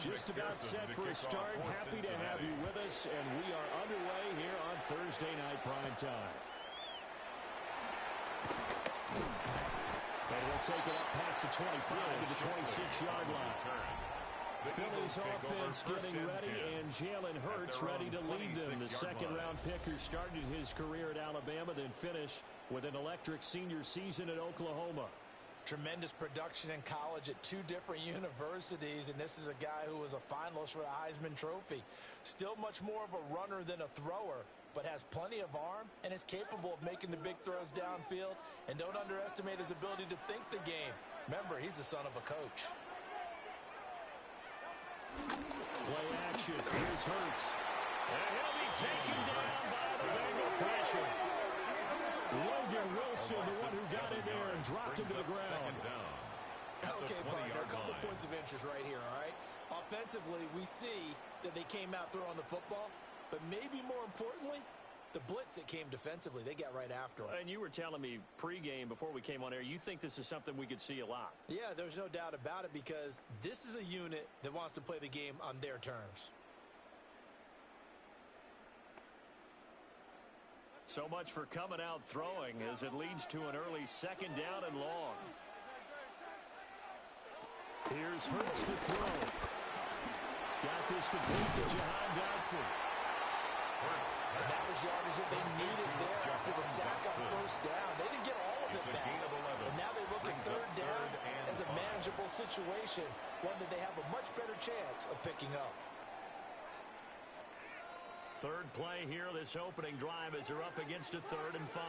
Just about set for a start. Happy to have you with us, and we are underway here on Thursday Night Prime Time. And he'll take it up past the 25 to the 26-yard line. Philly's offense getting ready, and Jalen Hurts ready to lead them. The second-round picker started his career at Alabama, then finished with an electric senior season at Oklahoma. Tremendous production in college at 2 different universities, and this is a guy who was a finalist for the Heisman Trophy. Still much more of a runner than a thrower, but has plenty of arm and is capable of making the big throws downfield. And don't underestimate his ability to think the game. Remember, he's the son of a coach. Play action. Here's Hurts. And he'll be taken down by the Bengal pressure. Logan Wilson, the one who got in there and dropped him to the ground. Okay, partner, a couple points of interest right here, all right? Offensively, we see that they came out throwing the football, but maybe more importantly, the blitz that came defensively, they got right after him. And you were telling me pregame before we came on air, you think this is something we could see a lot. Yeah, there's no doubt about it, because this is a unit that wants to play the game on their terms. So much for coming out throwing as it leads to an early second down and long. Here's Hurts to throw. Got this complete to Jahan Dotson. And that was yardage that they needed there after the sack on first down. They didn't get all of it back. And now they look at third down as a manageable situation, one that they have a much better chance of picking up. Third play here, this opening drive, as they're up against a 3rd and 5.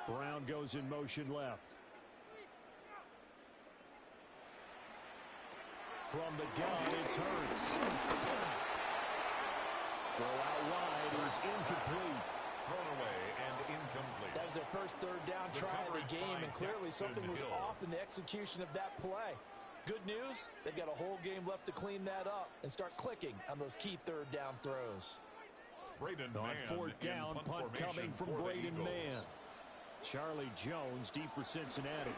Brown goes in motion left. From the gun, it's Hurts. Throw out wide is incomplete. Thrown away and incomplete. That was their first third down try of the game, and clearly something was off in the execution of that play. Good news, they've got a whole game left to clean that up and start clicking on those key third down throws. On fourth down, punt coming from Braden Mann. Charlie Jones deep for Cincinnati.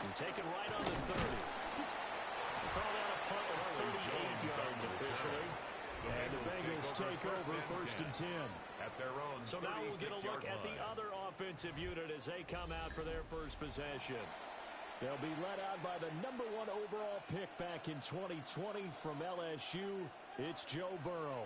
And taken right on the 30. Call that a punt of 38 yards officially. And the Bengals take over 1st and 10. At their own. So now we'll get a look at the other offensive unit as they come out for their first possession. They'll be led out by the #1 overall pick back in 2020 from LSU. It's Joe Burrow.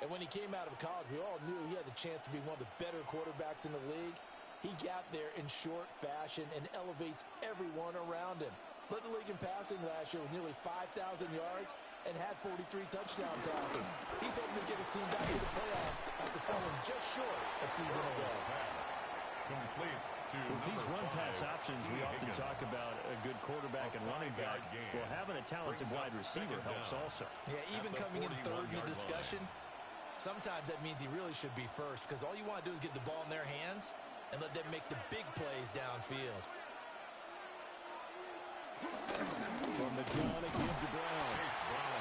And when he came out of college, we all knew he had the chance to be one of the better quarterbacks in the league. He got there in short fashion and elevates everyone around him. Led the league in passing last year with nearly 5,000 yards and had 43 touchdown passes. He's hoping to get his team back to the playoffs after falling just short a season ago. With these run-pass options, we often talk about a good quarterback and running back. Well, having a talented wide receiver helps also. Yeah, even coming in third in the discussion, sometimes that means he really should be first, because all you want to do is get the ball in their hands and let them make the big plays downfield. From the gun again to Brown.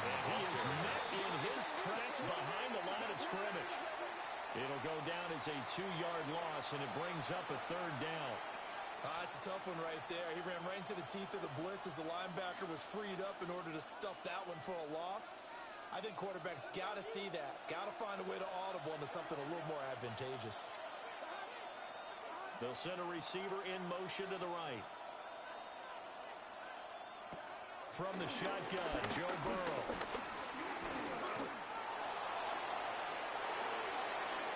And he is met in his tracks behind the line of scrimmage. It'll go down as a 2-yard loss, and it brings up a 3rd down. That's a tough one right there. He ran right into the teeth of the blitz as the linebacker was freed up in order to stuff that one for a loss. I think quarterbacks got to see that. Got to find a way to audible into something a little more advantageous. They'll send a receiver in motion to the right. From the shotgun, Joe Burrow.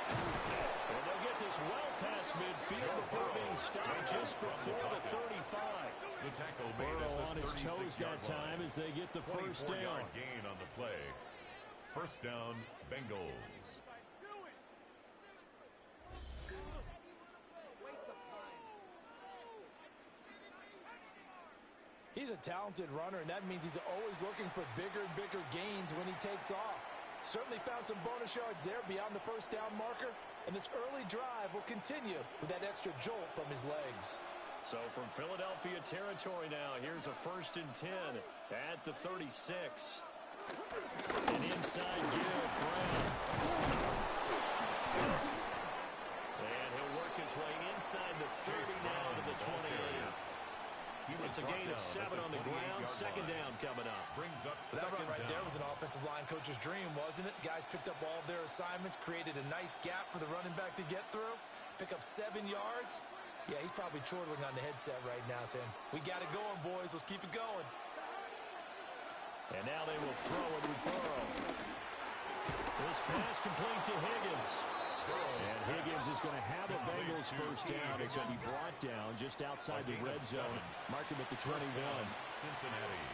And they'll get this well past midfield before being stopped just before the 35. The tackle made Burrow on his toes that time as they get the first down. Gain on the play. First down, Bengals. He's a talented runner, and that means he's always looking for bigger and bigger gains when he takes off. Certainly found some bonus yards there beyond the first down marker, and this early drive will continue with that extra jolt from his legs. So from Philadelphia territory now, here's a 1st and 10 at the 36. An inside give, Brown. And he'll work his way inside the 30 now to the 28. It's a gain of 7 on the ground. Second down coming up. Brings up That second run right down. there was an offensive line coach's dream, wasn't it? Guys picked up all of their assignments, created a nice gap for the running back to get through, pick up 7 yards. Yeah, he's probably chortling on the headset right now saying, we got it going, boys. Let's keep it going. And now they will throw it with Burrow. This pass complete to Higgins. And Higgins is going to have a Bengals first down as he'll be brought down just outside the red zone. Mark him at the 21. Cincinnati.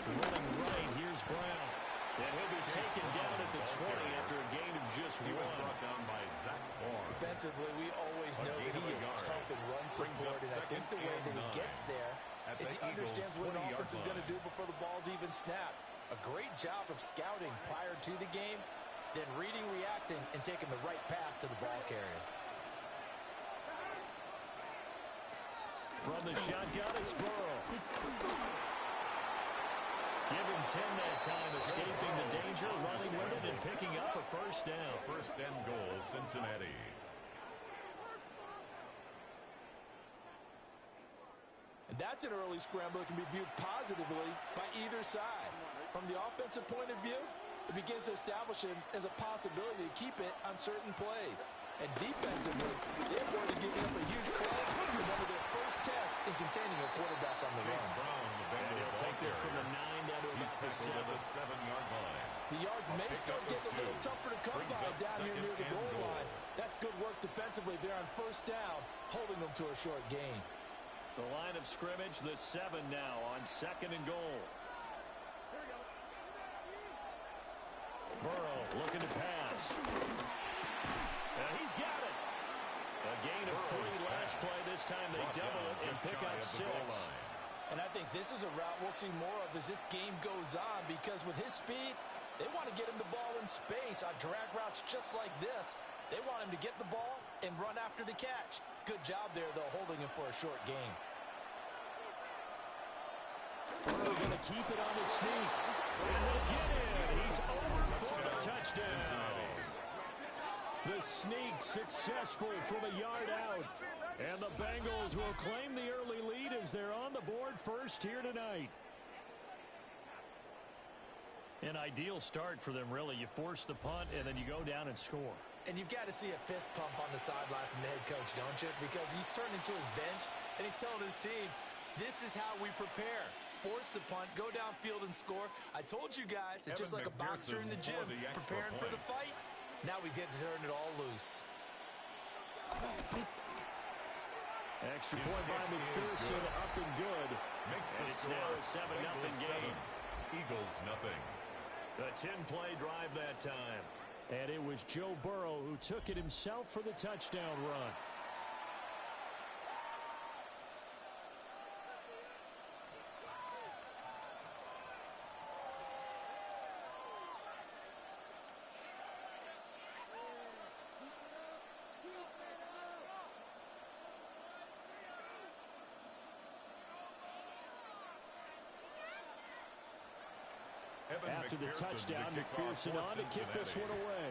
Running right, here's Brown. And he'll be taken down at the 20 after a gain of just He was 1. brought down by Zach Barr. Defensively, we always know that he is tough in run support, and I think the way that he gets there is he understands what an offense is going to do before the ball's even snapped. A great job of scouting prior to the game, then reading, reacting, and taking the right path to the ball carrier. From the shotgun, it's Burrow. Give him 10 that time, escaping the danger, running with it, and picking up a first down. First and goal, Cincinnati. And that's an early scramble that can be viewed positively by either side. From the offensive point of view, it begins to establish him as a possibility to keep it on certain plays. And defensively, they avoided giving up a huge play in one of their first tests in containing a quarterback on the run. Brown, the And Bengals he'll take this from the 9 down to He's about the tackled 7. at the 7-yard line. The yards may start getting a little tougher to come Brings by up down here second near the and goal goal. line. That's good work defensively there on first down, holding them to a short gain. The line of scrimmage, the 7 now on second and goal. Burrow looking to pass. And he's got it. A gain of 3 last play. This time they double it and pick up 6. And I think this is a route we'll see more of as this game goes on, because with his speed, they want to get him the ball in space on drag routes just like this. They want him to get the ball and run after the catch. Good job there, though, holding him for a short gain. Burrow going to keep it on his sneak. And he'll get in. He's over for the touchdown. The sneak successful from a yard out. And the Bengals will claim the early lead as they're on the board first here tonight. An ideal start for them, really. You force the punt, and then you go down and score. And you've got to see a fist pump on the sideline from the head coach, don't you? Because he's turned into his bench, and he's telling his team, this is how we prepare. Force the punt, go downfield and score. I told you guys, it's just like a boxer in the gym, preparing for the fight. Now we get to turn it all loose. Extra point by McPherson, up and good. And it's now a 7-0 game. Eagles nothing. A 10-play drive that time. And it was Joe Burrow who took it himself for the touchdown run. After the touchdown, McPherson on to kick this one away.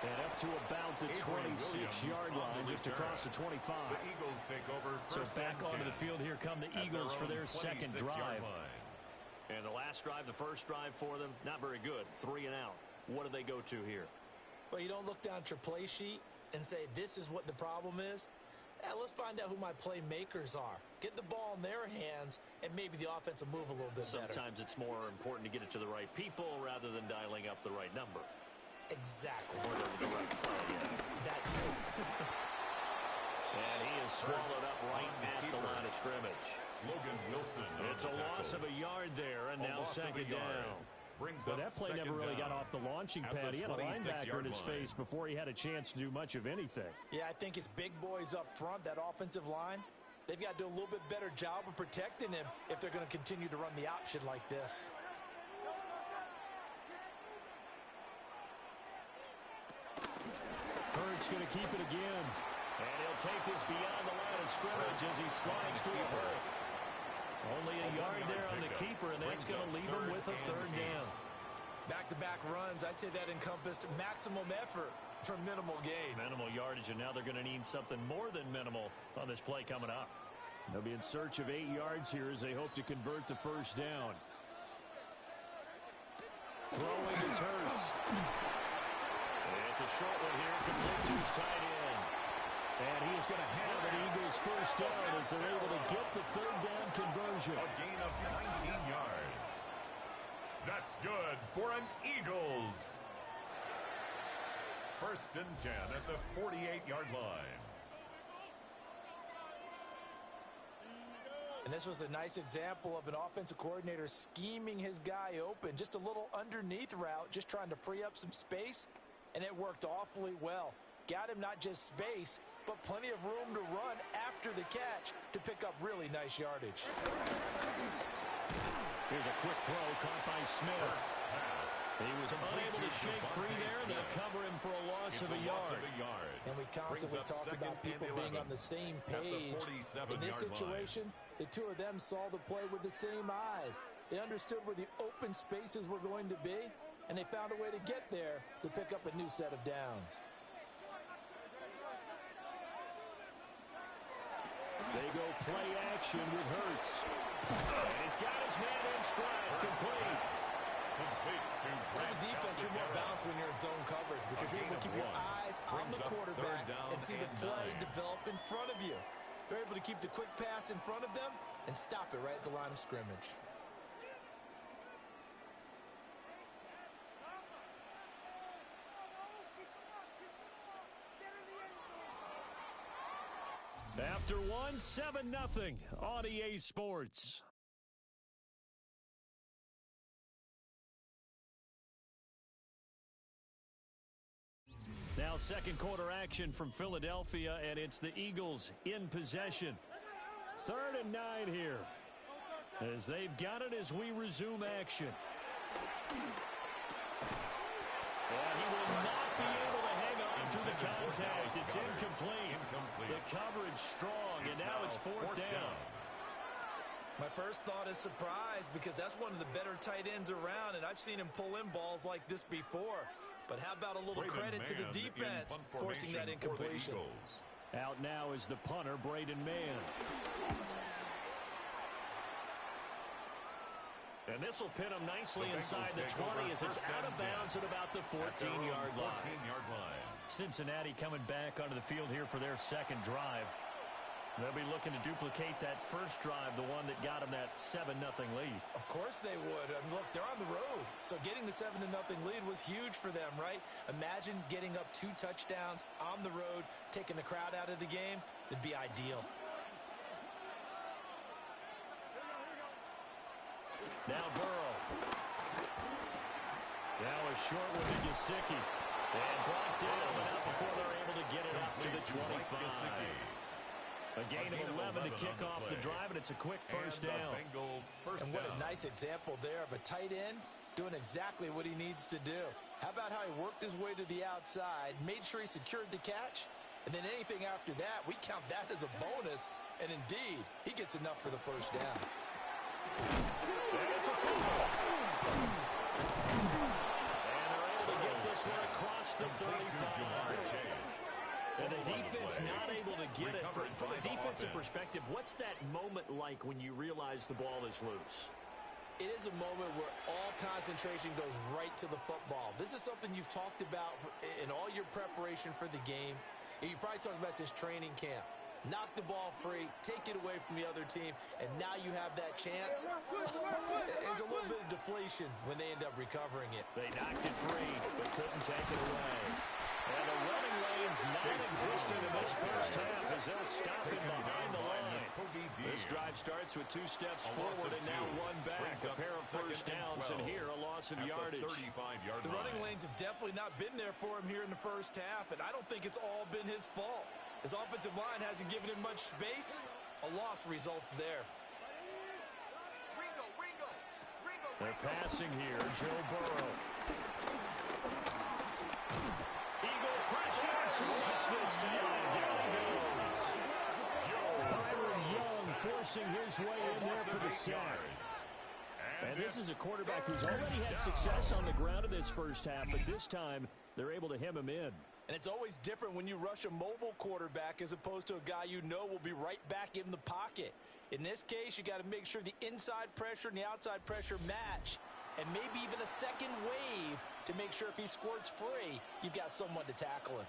And up to about the 26-yard line, just across the 25. The Eagles take over. So back onto the field, here come the Eagles for their second drive. And the last drive, the first drive for them, not very good. 3 and out. What do they go to here? Well, you don't look down at your play sheet and say, this is what the problem is. Let's find out who my playmakers are. Get the ball in their hands, and maybe the offense will move a little bit better. Sometimes it's more important to get it to the right people rather than dialing up the right number. Exactly. Or the right play. That too. And he is swallowed up right at the line of scrimmage. Logan Wilson. It's a loss of a yard there, and now second down. But that play never really got off the launching pad. He had a linebacker in his face before he had a chance to do much of anything. Yeah, I think it's big boys up front, that offensive line. They've got to do a little bit better job of protecting him if they're going to continue to run the option like this. Hurts going to keep it again. And he'll take this beyond the line of scrimmage as he slides to a hurt. Only a yard there on the keeper, and that's going to leave him with a third down. Back-to-back runs, I'd say that encompassed maximum effort for minimal gain. Minimal yardage, and now they're going to need something more than minimal on this play coming up. They'll be in search of 8 yards here as they hope to convert the first down. Throwing is Hurts. It's a short one here, complete to his tight end. And he is going to have an Eagles first down as they're able to get the third down conversion. A gain of 19 yards. That's good for an Eagles. First and 10 at the 48-yard line. And this was a nice example of an offensive coordinator scheming his guy open. Just a little underneath route, just trying to free up some space, and it worked awfully well. Got him not just space, but plenty of room to run after the catch to pick up really nice yardage. Here's a quick throw caught by Smith. He was unable to shake free there, and they'll cover him for a loss of a yard. And we constantly talk about people being on the same page. In this situation, the two of them saw the play with the same eyes. They understood where the open spaces were going to be, and they found a way to get there to pick up a new set of downs. They go play action with Hurts. And he's got his man in stride, complete. As a defense, you're more balanced when you're in zone coverage because you're able to keep your eyes on the quarterback and see the play develop in front of you. They're able to keep the quick pass in front of them and stop it right at the line of scrimmage. After one, 7-0 on EA Sports. Now second quarter action from Philadelphia, and it's the Eagles in possession. 3rd and 9 here as they've got it as we resume action. And he will not be able to hang on through the contact. It's incomplete. The coverage strong, and now it's 4th down. My first thought is surprise because that's one of the better tight ends around, and I've seen him pull in balls like this before. But how about a little credit to the defense forcing that incompletion? Out now is the punter, Braden Mann. And this will pin him nicely inside the 20 as it's out of bounds at about the 14-yard line. Cincinnati coming back onto the field here for their second drive. They'll be looking to duplicate that first drive, the one that got them that 7-0 lead. Of course they would. I mean, look, they're on the road. So getting the 7-0 lead was huge for them, right? Imagine getting up 2 touchdowns on the road, taking the crowd out of the game. It'd be ideal. Now Burrow. Now a short one to Gesicki. And brought down, but not before they're able to get it up to the 25. A gain of 11 to kick off the drive, and it's a quick first down. And what a nice example there of a tight end doing exactly what he needs to do. How about how he worked his way to the outside, made sure he secured the catch, and then anything after that, we count that as a bonus. And indeed, he gets enough for the first down. And it's a fumble. And they're able to get this one across the 35. And the defense not able to get it. From a defensive perspective, what's that moment like when you realize the ball is loose? It is a moment where all concentration goes right to the football. This is something you've talked about in all your preparation for the game. And you probably talked about since training camp. Knock the ball free, take it away from the other team, and now you have that chance. There's a little bit of deflation when they end up recovering it. They knocked it free, but couldn't take it away. And the running lane's non-existent in this first half as they'll stop it behind the line. This drive starts with 2 steps forward and now 1 back. A pair of first downs, and here a loss of yardage. The running lanes have definitely not been there for him here in the first half, and I don't think it's all been his fault. His offensive line hasn't given him much space. A loss results there. They're passing here. Joe Burrow. Eagle pressure to watch this time. Down he goes. Byron Young forcing his way in there for the sack. And this is a quarterback who's already had success on the ground in this first half, but this time they're able to hem him in. And it's always different when you rush a mobile quarterback as opposed to a guy you know will be right back in the pocket. In this case, you got to make sure the inside pressure and the outside pressure match. And maybe even a second wave to make sure if he squirts free, you've got someone to tackle him.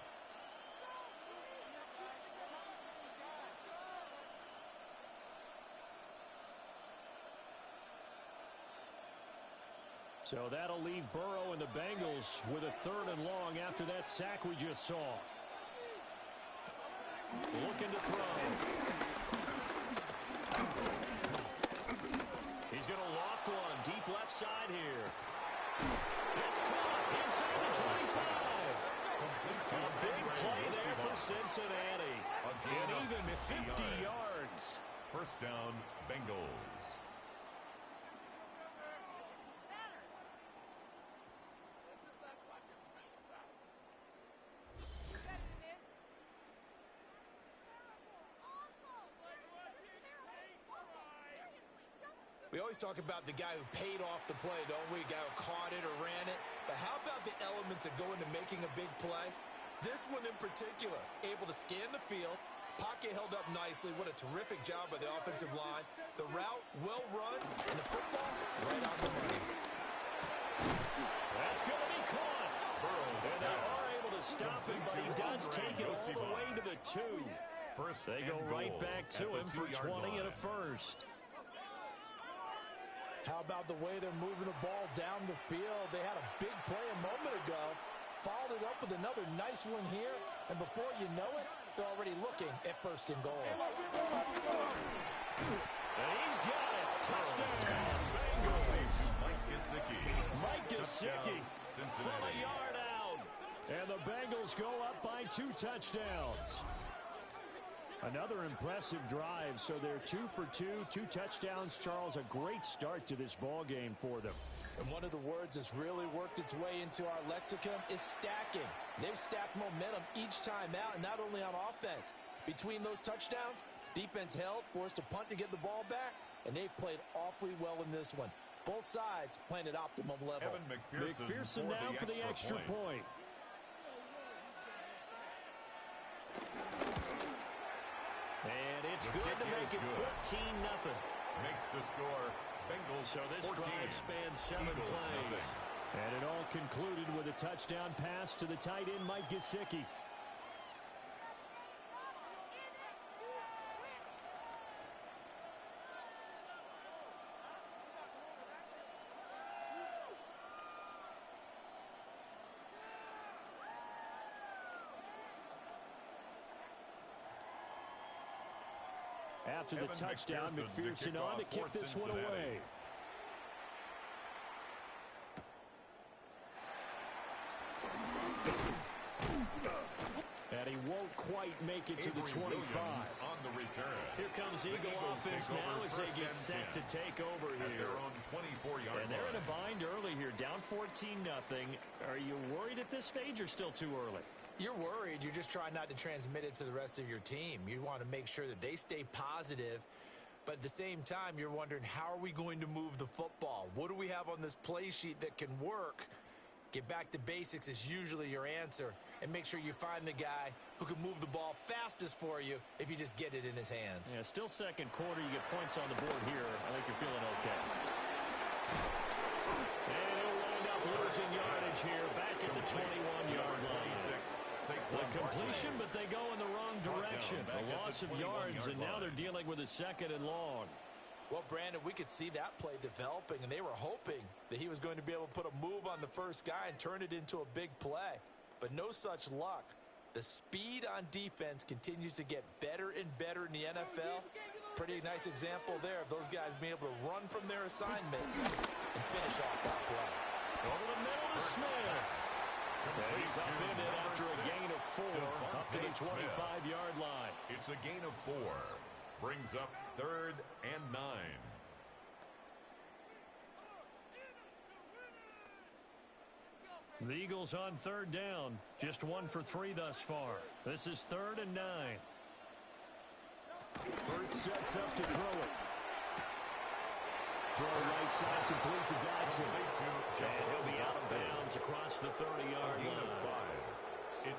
So that'll leave Burrow and the Bengals with a 3rd and long after that sack we just saw. Looking to throw. He's going to loft one deep left side here. It's caught inside the 25. A big play there for Cincinnati. And even 50 yards. First down, Bengals. We always talk about the guy who paid off the play, don't we? The guy who caught it or ran it. But how about the elements that go into making a big play? This one in particular, able to scan the field, pocket held up nicely. What a terrific job by the offensive line. The route, well run, and the football, right on the money. That's going to be caught. And they are able to stop him, but he does take it all the way to the 2. They go right back to him for 20 and a first. How about the way they're moving the ball down the field? They had a big play a moment ago. Followed it up with another nice one here. And before you know it, they're already looking at 1st and goal. And he's got it. Touchdown, Bengals. Mike Gesicki from a yard out. And the Bengals go up by 2 touchdowns. Another impressive drive, so they're 2 for 2, 2 touchdowns. Charles, a great start to this ball game for them. And one of the words that's really worked its way into our lexicon is stacking. They've stacked momentum each time out, and not only on offense. Between those touchdowns, defense held, forced a punt to get the ball back, and they played awfully well in this one. Both sides playing at optimum level. McPherson now for the extra point. And it's good to make it 14-0. Makes the score Bengals. So this 14, drive spans 7 Eagles plays. nothing. And it all concluded with a touchdown pass to the tight end, Mike Gesicki. After the touchdown, McPherson on to kick this one away. And he won't quite make it to the 25. On the return. Here comes Eagle offense now as they get set to take over here. Their own 24-yard And they're in a bind early here, down 14-0. Are you worried at this stage or still too early? You're worried. You're just trying not to transmit it to the rest of your team. You want to make sure that they stay positive. But at the same time, you're wondering, how are we going to move the football? What do we have on this play sheet that can work? Get back to basics is usually your answer. And make sure you find the guy who can move the ball fastest for you if you just get it in his hands. Yeah, still second quarter. You get points on the board here. I think you're feeling okay. And he'll wind up losing yardage here back at the 21-yard line. The completion, but they go in the wrong direction. A loss of yards, and now they're dealing with a 2nd and long. Well, Brandon, we could see that play developing, and they were hoping that he was going to be able to put a move on the first guy and turn it into a big play. But no such luck. The speed on defense continues to get better and better in the NFL. Pretty nice example there of those guys being able to run from their assignments and finish off that play. Over the middle to Smith. And he's up in it after a gain of 4 up to the 25-yard line. It's a gain of 4. Brings up 3rd and 9. The Eagles on third down. Just 1 for 3 thus far. This is 3rd and 9. Hurts sets up to throw it. Throw right side complete to Dodson. And he'll be out of bounds across the 30-yard line.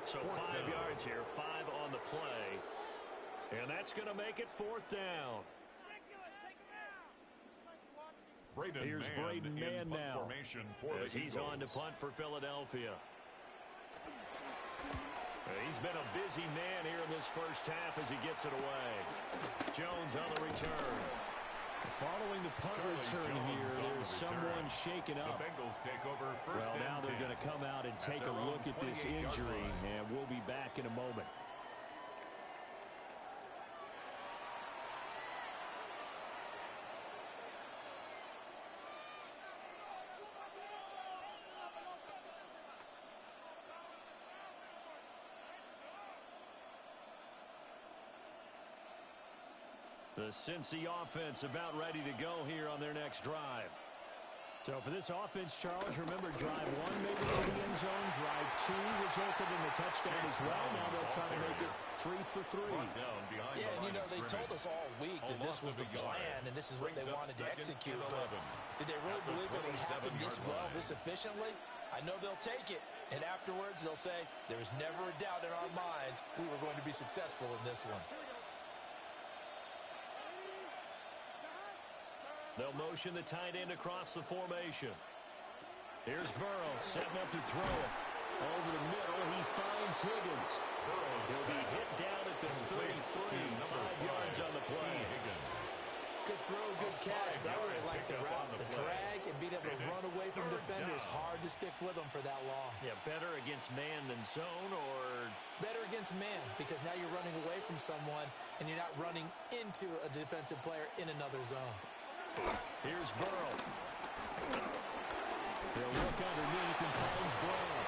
So 5 yards here, 5 on the play. And that's going to make it 4th down. Here's Braden Mann now, as he's on to punt for Philadelphia. He's been a busy man here in this first half as he gets it away. Jones on the return. Following the punt return here, there's someone shaken up. The Bengals take over first well, now they're 10 going to come out and take a look at this injury, and we'll be back in a moment. The Cincy offense about ready to go here on their next drive. So for this offense, Charles, remember drive 1 made it to the end zone. Drive 2 resulted in a touchdown as well. Now they'll try to make it 3 for 3. Yeah, and you know, they told us all week that this was the plan and this is what they wanted to execute. But did they really believe it would happen this well, this efficiently? I know they'll take it, and afterwards they'll say, there was never a doubt in our minds we were going to be successful in this one. They'll motion the tight end across the formation. Here's Burrow, setting up to throw it. Over the middle, he finds Higgins. He'll be hit down at the 33, 5 yards on the play. Good throw, good catch, but I really like the route, the drag, and being able to run away from defenders. Hard to stick with them for that long. Yeah, better against man than zone, or better against man, because now you're running away from someone, and you're not running into a defensive player in another zone. Here's Burrow. He'll look underneath and finds Brown.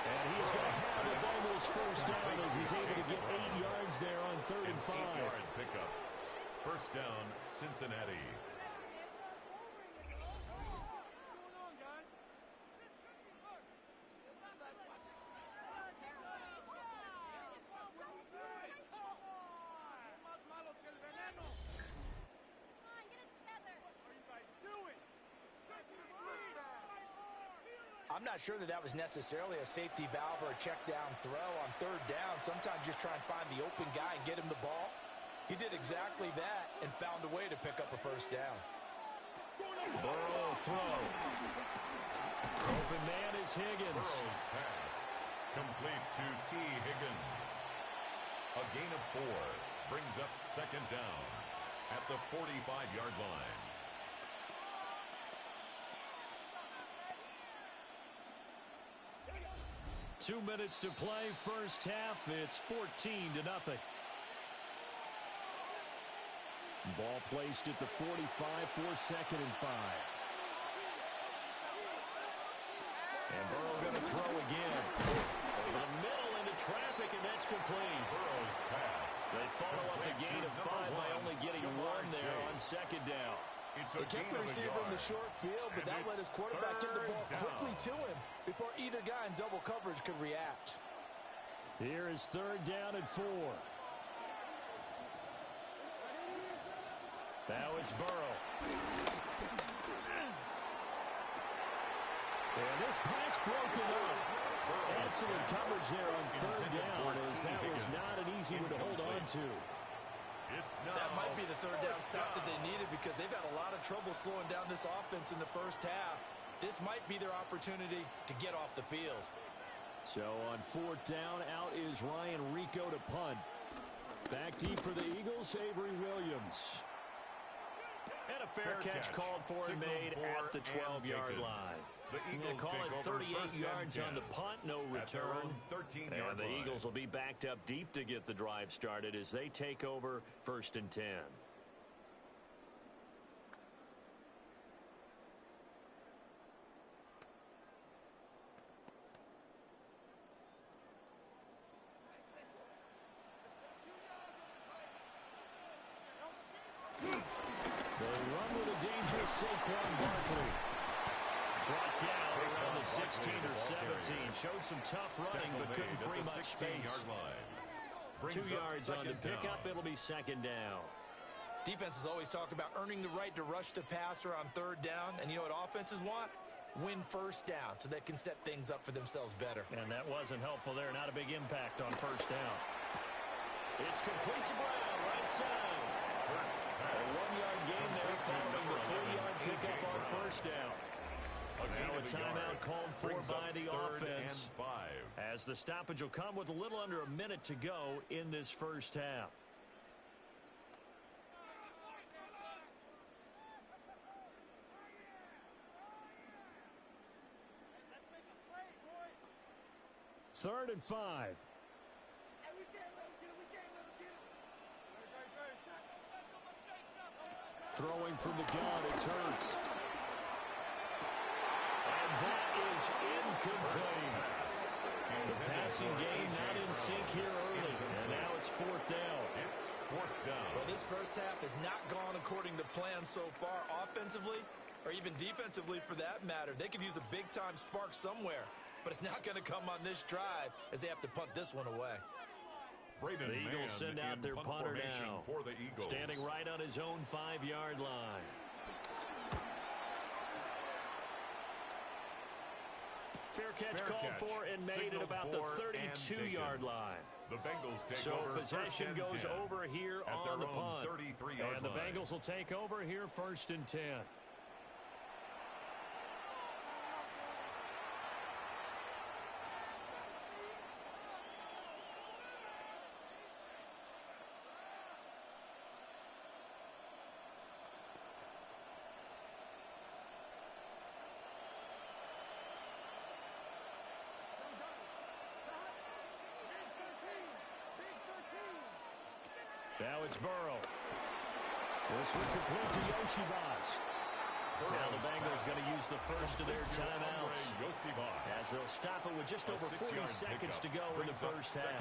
And he's going to have the Bengals first down as he's able to get 8 yards there on 3rd and 5. 8-yard pickup. First down, Cincinnati. I'm not sure that was necessarily a safety valve or a check down throw on 3rd down. Sometimes just try and find the open guy and get him the ball. He did exactly that and found a way to pick up a first down. Burrow throw. Open man is Higgins. Burrow's pass. Complete to T. Higgins. A gain of 4 brings up 2nd down at the 45-yard line. Two minutes to play, first half. It's 14-0. Ball placed at the 45 for 2nd and 5. And Burrow going to throw again. Over the middle into traffic, and that's complete. Burrow's pass. They follow up the gain of 5 by only getting 1 there on 2nd down. They kept the receiver in the short field, but that let his quarterback get the ball quickly to him before either guy in double coverage could react. Here is 3rd down and 4. Now it's Burrow. And this pass broken up. Excellent coverage there on 3rd down, as that was not an easy one to hold on to. That might be the 3rd down stop that they needed, because they've had a lot of trouble slowing down this offense in the first half. This might be their opportunity to get off the field. So on 4th down, out is Ryan Rico to punt. Back deep for the Eagles, Avery Williams. And a fair catch called for and made at the 12-yard line. They're going to call it 38 yards on the punt, no return. And the Eagles will be backed up deep to get the drive started as they take over 1st and 10. They run with a dangerous Saquon Barkley. Brought down around the 16 or 17. Showed some tough running, but couldn't free much space. 2 yards on the pickup. It'll be second down. Defenses always talk about earning the right to rush the passer on third down. And you know what offenses want? Win first down so they can set things up for themselves better. And that wasn't helpful there. Not a big impact on first down. It's complete to Brown, right side. A 1-yard gain there following the 3-yard pickup on first down. Now a timeout called for by the offense, as the stoppage will come with a little under a minute to go in this first half. Third and 5. Throwing from the gun, it's Hurts. And that is incomplete. The passing game not in sync here early. And now it's fourth down. Well, this first half has not gone according to plan so far offensively or even defensively for that matter. They could use a big-time spark somewhere, but it's not going to come on this drive as they have to punt this one away. The Eagles send out their punter now, standing right on his own 5-yard line. Fair catch called for and made at about the 32-yard line. The Bengals take so over. Possession goes over here on the punt. And the Bengals will take over here first and 10. Now it's Burrow. This one complete to Yoshibas. Now the Bengals going to use the first of their timeouts, as they'll stop it with just over 40 seconds to go in the first half.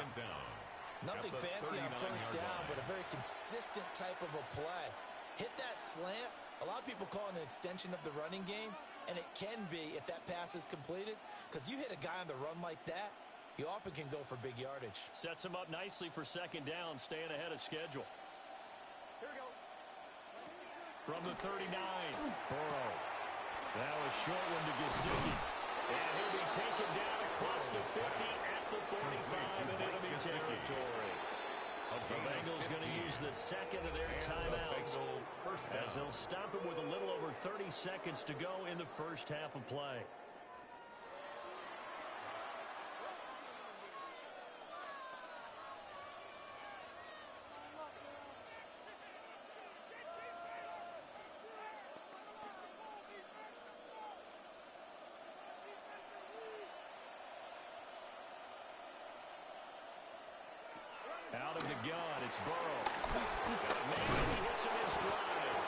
Nothing fancy on first down, but a very consistent type of a play. Hit that slant. A lot of people call it an extension of the running game, and it can be if that pass is completed, because you hit a guy on the run like that, you often can go for big yardage. Sets him up nicely for second down, staying ahead of schedule. Here we go. From the 39, Burrow. Now a short one to Gesicki. And he'll be taken down across the 50 at the 45 in enemy territory. The Bengals going to use the second of their timeouts, as they'll stop him with a little over 30 seconds to go in the first half of play. Out of the gun, it's Burrow. Maybe he hits him in stride.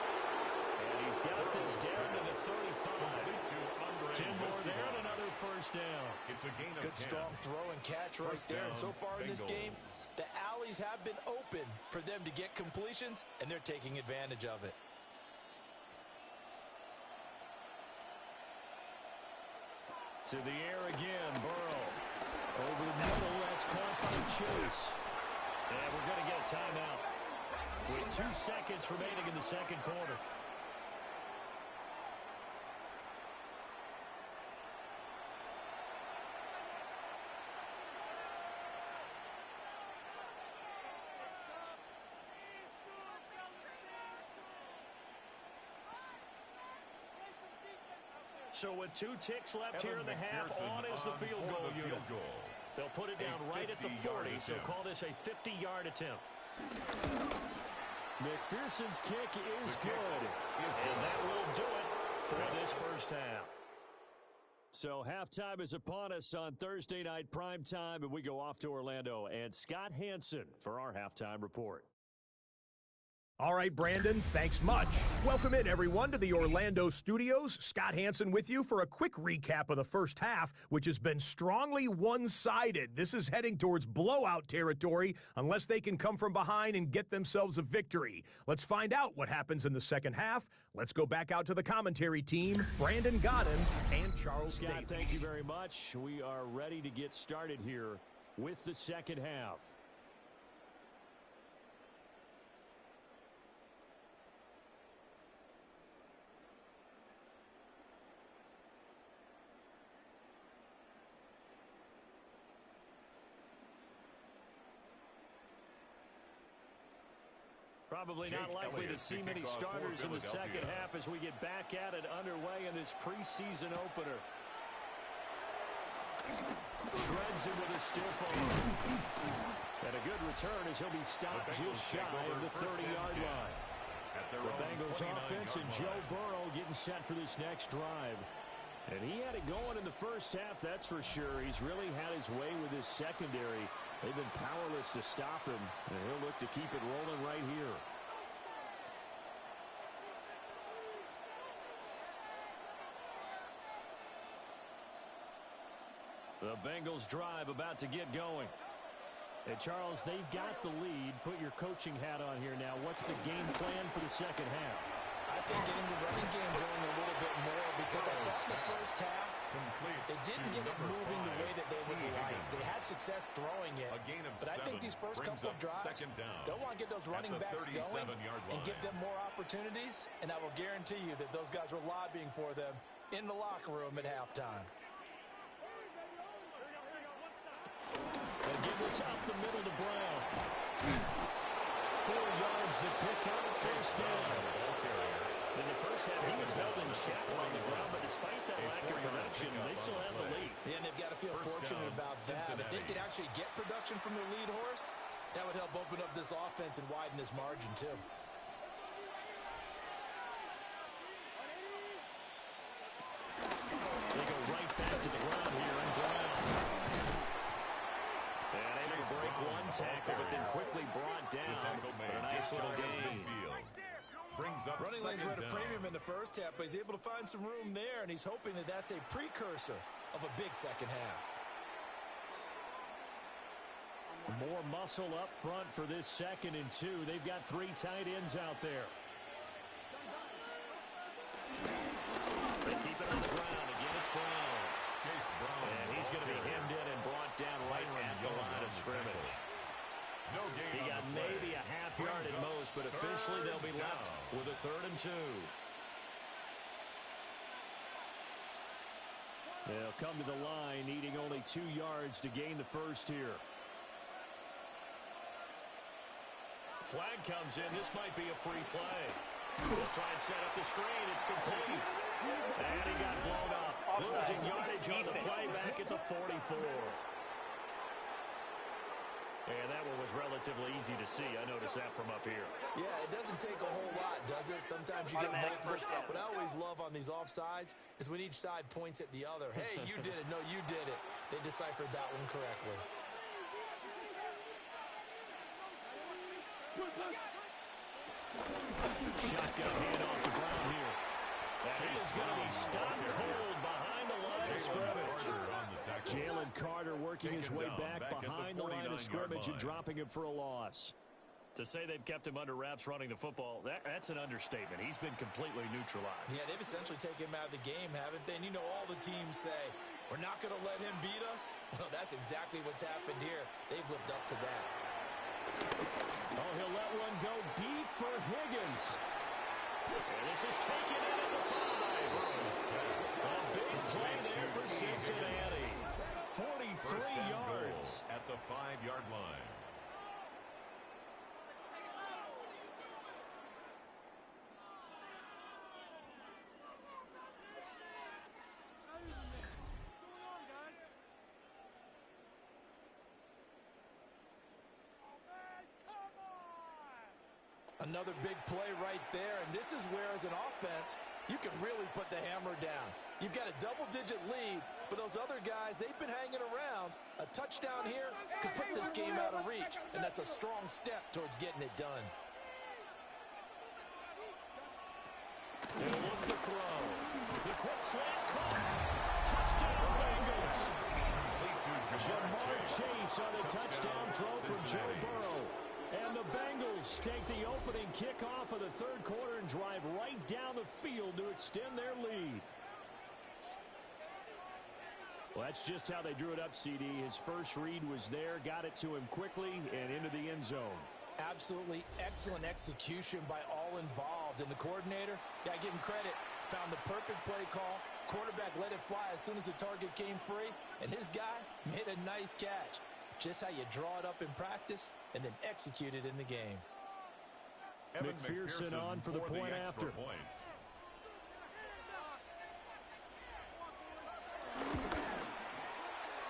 And he's got this down to the 35. 10 more down, another first down. It's a gain of 10. Good strong throw and catch right there. And so far in this game, the alleys have been open for them to get completions, and they're taking advantage of it. To the air again, Burrow. Over the middle, that's caught by Chase. And we're going to get a timeout with 2 seconds remaining in the second quarter. So with 2 ticks left here in the half, on is the field goal unit. They'll put it down right at the 40, so call this a 50-yard attempt. McPherson's kick is good, and that will do it for this first half. So halftime is upon us on Thursday night primetime, and we go off to Orlando. And Scott Hansen for our halftime report. All right, Brandon, thanks much. Welcome in, everyone, to the Orlando studios. Scott Hansen with you for a quick recap of the first half, which has been strongly one-sided. This is heading towards blowout territory unless they can come from behind and get themselves a victory. Let's find out what happens in the second half. Let's go back out to the commentary team, Brandon Godden and Charles Scott, Davis. thank you very much. We are ready to get started here with the second half. Probably not likely to see many starters in the second half as we get back at it underway in this preseason opener. Shreds him with a stiff arm. And a good return as he'll be stopped just shy of the 30-yard line. The Bengals offense and Joe Burrow getting set for this next drive. And he had it going in the first half, that's for sure. He's really had his way with his secondary. They've been powerless to stop him, and he'll look to keep it rolling right here. The Bengals drive about to get going. And Charles, they've got the lead. Put your coaching hat on here now. What's the game plan for the second half? I think getting the running game going a little bit more because I thought in the first half they didn't get it moving the way that they would like. They had success throwing it, but I think these first couple of drives, they'll want to get those running backs going and give them more opportunities, and I will guarantee you that those guys were lobbying for them in the locker room at halftime. They give this up the middle to Brown. 4 yards the pick up, first down. In the first half, he was held in check on the ground, but despite that lack of production, they still have the lead. Yeah, and they've got to feel fortunate about that. If they could actually get production from their lead horse, that would help open up this offense and widen this margin, too. They go right back to the ground here in Brown. And able to break one tackle, but then quickly brought down for a nice little gain. Running lanes were at a premium in the first half, but he's able to find some room there, and he's hoping that that's a precursor of a big second half. More muscle up front for this 2nd and 2. They've got 3 tight ends out there. They keep it on the ground. Again, it's Brown. And he's going to be hemmed in and brought down right at the line of scrimmage. He got maybe a half yard at most, but officially they'll be left with a 3rd and 2. They'll come to the line, needing only 2 yards to gain the first here. Flag comes in. This might be a free play. They'll try and set up the screen. It's complete. And he got blown up. Losing yardage on the play back at the 44. And that one was relatively easy to see. I noticed that from up here. Yeah, it doesn't take a whole lot, does it? Sometimes you get multiples. What I always love on these offsides is when each side points at the other. Hey, you did it. No, you did it. They deciphered that one correctly. Shotgun handoff to Brown here. And he is going to be stopped cold behind the line of scrimmage. Jalen Carter working his way back behind the line of scrimmage and dropping him for a loss. To say they've kept him under wraps running the football, that's an understatement. He's been completely neutralized. Yeah, they've essentially taken him out of the game, haven't they? And you know all the teams say, we're not going to let him beat us. Well, that's exactly what's happened here. They've lived up to that. Oh, he'll let one go deep for Higgins. And this is taken in at the 5. A big play there for Cincinnati. 43 yards at the 5-yard line. Another big play right there, and this is where, as an offense, you can really put the hammer down. You've got a double-digit lead, but those other guys, they've been hanging around. A touchdown here could put this game out of reach, and that's a strong step towards getting it done. throw. The quick slant caught. Touchdown, Bengals. Jamar Chase on a touchdown throw for Joe Burrow. And the Bengals take the opening kickoff of the third quarter and drive right down the field to extend their lead. Well, that's just how they drew it up, CD. His first read was there, got it to him quickly, and into the end zone. Absolutely excellent execution by all involved. And the coordinator, got to give him credit, found the perfect play call. Quarterback let it fly as soon as the target came free, and his guy made a nice catch. Just how you draw it up in practice and then execute it in the game. McPherson on for the point after.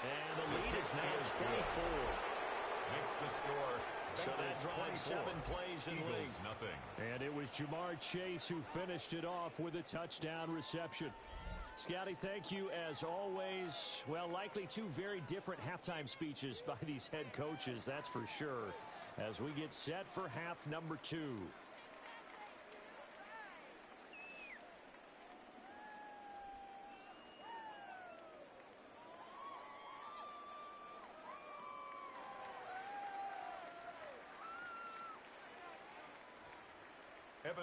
And the lead is now 24. Makes the score. So that drives 7 plays in length. And it was Jamar Chase who finished it off with a touchdown reception. Scotty, thank you as always. Well, likely two very different halftime speeches by these head coaches, that's for sure, as we get set for half number 2.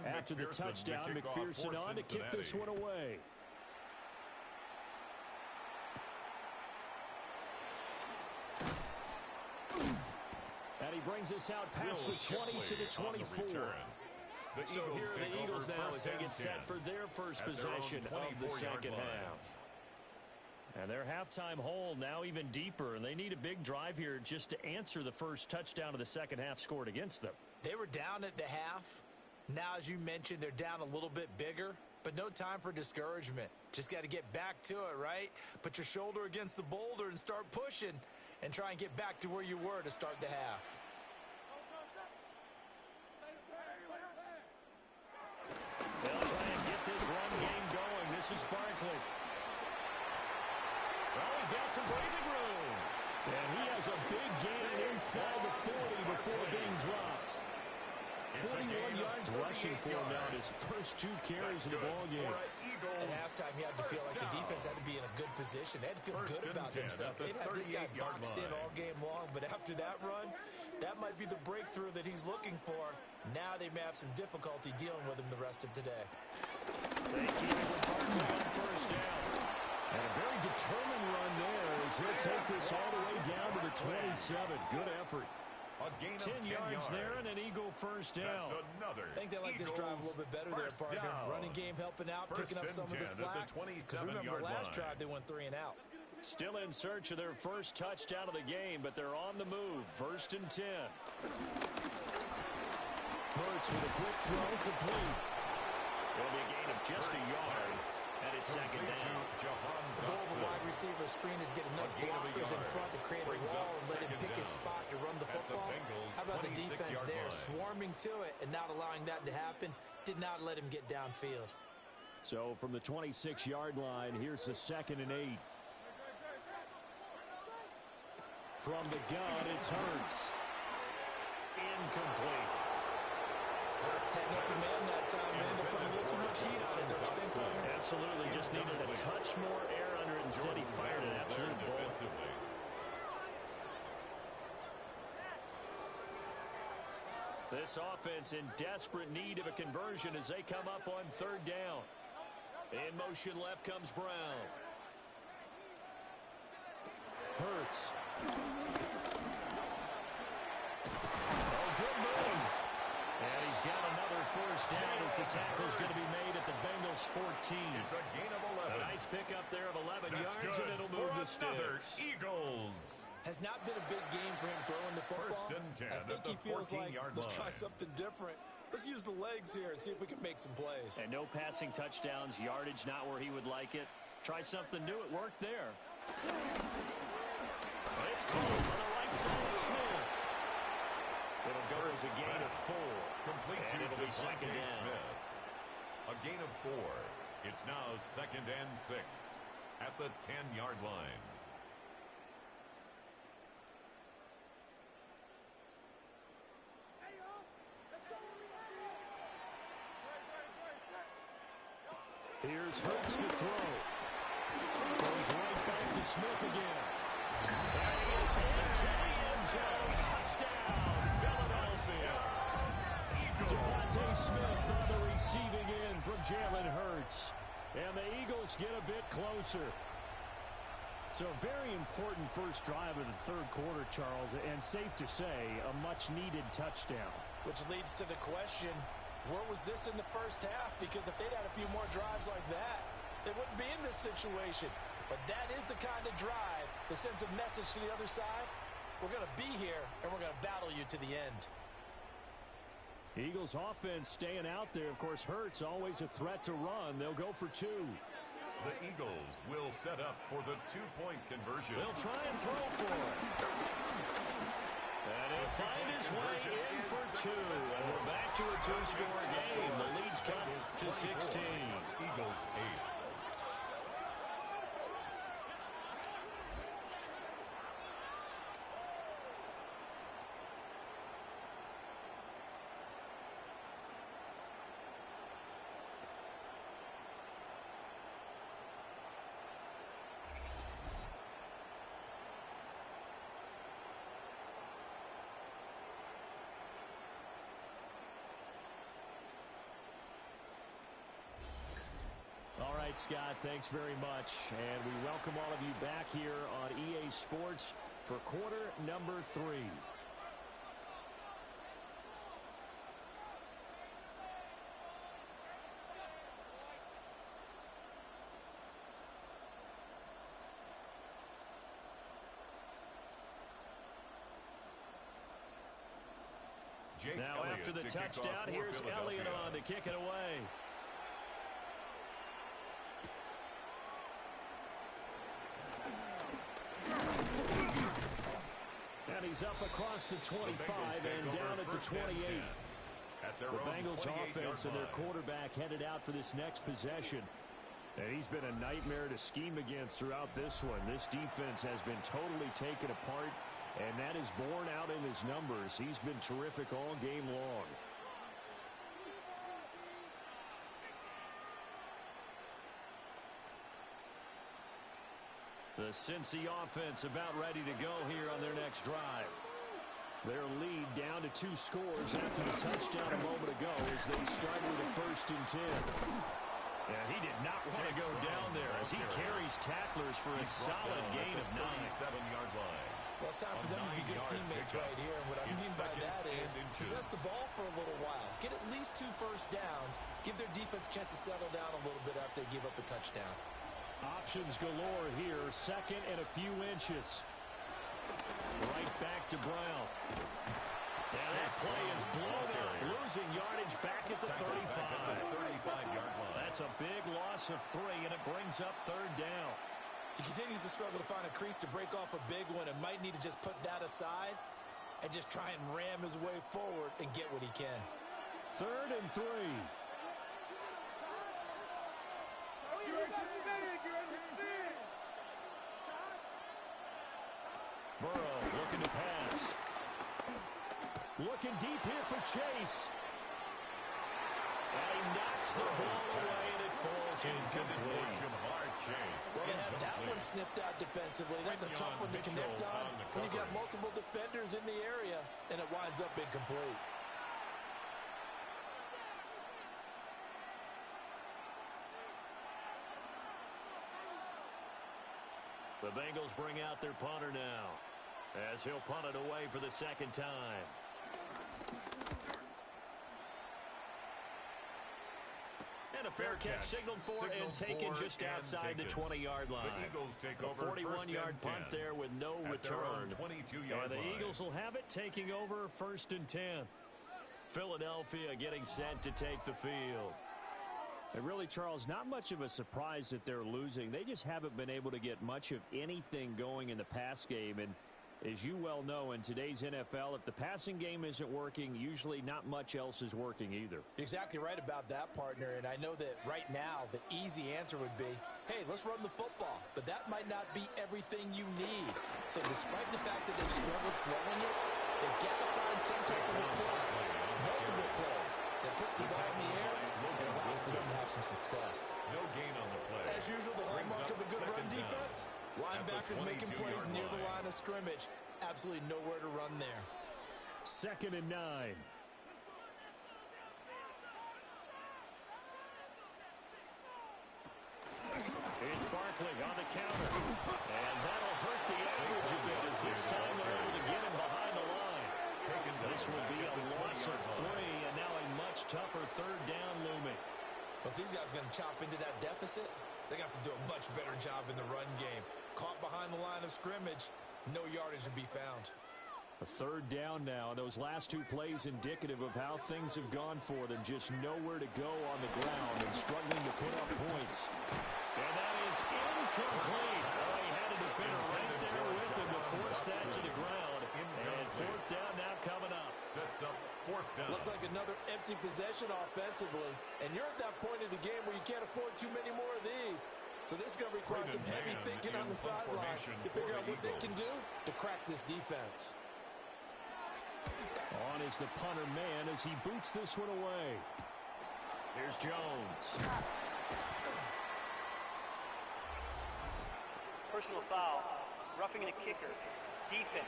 After the touchdown, McPherson on to kick this one away. And he brings us out past the 20 to the 24. So here are the Eagles now as they get set for their first possession of the second half. And their halftime hole now even deeper, and they need a big drive here just to answer the first touchdown of the second half scored against them. They were down at the half. Now, as you mentioned, they're down a little bit bigger, but no time for discouragement. Just got to get back to it, right? Put your shoulder against the boulder and start pushing and try and get back to where you were to start the half. They'll try and get this run game going. This is Barkley. Well, he's got some breathing room. And he has a big gain inside the 40 before being dropped. 41 yards rushing for him now in his first 2 carries of the ball game. At halftime, you had to feel like the defense had to be in a good position. They had to feel good about themselves. They'd have this guy boxed in all game long, but after that run, that might be the breakthrough that he's looking for. Now they may have some difficulty dealing with him the rest of today. They keep it with Barkley on first down. And a very determined run there as he'll take this all the way down to the 27. Good effort. 10 yards there and an Eagle first down. I think they like this drive a little bit better there, partner. Running game helping out, picking up some of the slack. Because remember, last drive they went 3 and out. Still in search of their first touchdown of the game, but they're on the move. 1st and 10. Hurts with a quick throw, complete. It'll be a gain of just a yard, and it's second down. The goal of a wide receiver screen is get enough blockers in front to create a wall and let him pick his spot to run the football. How about the defense there, swarming to it and not allowing that to happen? Did not let him get downfield. So from the 26-yard line, here's the 2nd and 8. From the gun, it's Hurts. Incomplete. Had an open man that time, man. They put a little too much heat on it, don't you think, partner? Absolutely. Just needed a touch more air under it. Instead, he fired an absolute bullet. This offense in desperate need of a conversion as they come up on 3rd down. In motion left comes Brown. Hurts. Oh, good move. And he's got another first down as the tackle's going to be made at the Bengals 14. It's a gain of 11. A nice pickup there of 11 yards, good. and it'll move the sticks. Eagles. Has not been a big game for him throwing the football. 1st and 10 I think he feels like, let's try line. something different. Let's use the legs here and see if we can make some plays. And no passing touchdowns, yardage not where he would like it. Try something new. It worked there. But it's caught on the right side of Smith. It'll go as a gain of 4. Complete and to it'll be second down. Smith. A gain of 4. It's now 2nd and 6 at the 10-yard line. Here's Hurts to throw. Goes right back to Smith again. There he is, into the end zone. Touchdown, Philadelphia. Devontae Smith on the receiving end from Jalen Hurts. And the Eagles get a bit closer. So a very important first drive of the third quarter, Charles, and safe to say, a much-needed touchdown. Which leads to the question, where was this in the first half? Because if they'd had a few more drives like that, they wouldn't be in this situation. But that is the kind of drive that sends a message to the other side. We're going to be here, and we're going to battle you to the end. Eagles offense staying out there. Of course, Hurts always a threat to run. They'll go for two. The Eagles will set up for the two-point conversion. They'll try and throw for it. And he'll find his way in for two. And we're back to a two-score game. The lead's cut to 16. Eagles 8. All right, Scott, thanks very much. And we welcome all of you back here on EA Sports for quarter number 3. Now after the touchdown, here's Elliott on to kick it away. And he's up across the 25 and down at the 28. The Bengals offense and their quarterback headed out for this next possession. And he's been a nightmare to scheme against throughout this one. This defense has been totally taken apart, and that is borne out in his numbers. He's been terrific all game long. The Cincy offense about ready to go here on their next drive. Their lead down to 2 scores after the touchdown a moment ago as they started with a 1st and 10. And he did not want to go down there as he carries tacklers for a solid gain of 9. 7-yard line. Well, it's time for them to be good teammates right here. And what I mean by that is possess the ball for a little while. Get at least 2 first downs. Give their defense a chance to settle down a little bit after they give up the touchdown. Options galore here. 2nd and a few inches. Right back to Brown. And that play is blown up. Losing yardage back at the 35. 35-yard line. That's a big loss of 3, and it brings up 3rd down. He continues to struggle to find a crease to break off a big one and might need to just put that aside and just try and ram his way forward and get what he can. 3rd and 3. Burrow looking to pass. Looking deep here for Chase. And he knocks the ball away, and it falls incomplete. Well, they had that one snipped out defensively. That's a tough one to connect on when you got multiple defenders in the area, and it winds up incomplete. The Bengals bring out their punter now as he'll punt it away for the 2nd time. And a fair catch signaled for and taken just outside the 20-yard line. The Eagles take over. 41-yard punt there with no return. 22-yard and the Eagles will have it, taking over 1st and 10. Philadelphia getting set to take the field. And really, Charles, not much of a surprise that they're losing. They just haven't been able to get much of anything going in the pass game. And as you well know, in today's NFL, if the passing game isn't working, usually not much else is working either. You're exactly right about that, partner. And I know that right now the easy answer would be, hey, let's run the football. But that might not be everything you need. So despite the fact that they've struggled throwing it, they've got to find some type of a play. Multiple plays that puts the ball in the air and allows for them to have some success. No gain as usual, the hallmark of a good run defense. Linebackers making plays near the line of scrimmage. Absolutely nowhere to run there. 2nd and 9. It's Barkley on the counter. And that'll hurt the average a bit as this time they're able to get him behind the line. This will be a loss of 3, and now a much tougher 3rd down looming. But these guys are going to chop into that deficit. They got to do a much better job in the run game. Caught behind the line of scrimmage, no yardage to be found. A 3rd down now. Those last 2 plays indicative of how things have gone for them. Just nowhere to go on the ground and struggling to put up points. And that is incomplete. Oh, he had a defender right there with him to force that to the ground. And 4th down now coming up. Sets up 4th down. Looks like another empty possession offensively. And you're at that point in the game where you can't afford too many more of these. So this is going to require some heavy thinking on the sideline to figure out what they can do to crack this defense. On is the punter man as he boots this one away. Here's Jones. Personal foul. Roughing the kicker. Defense.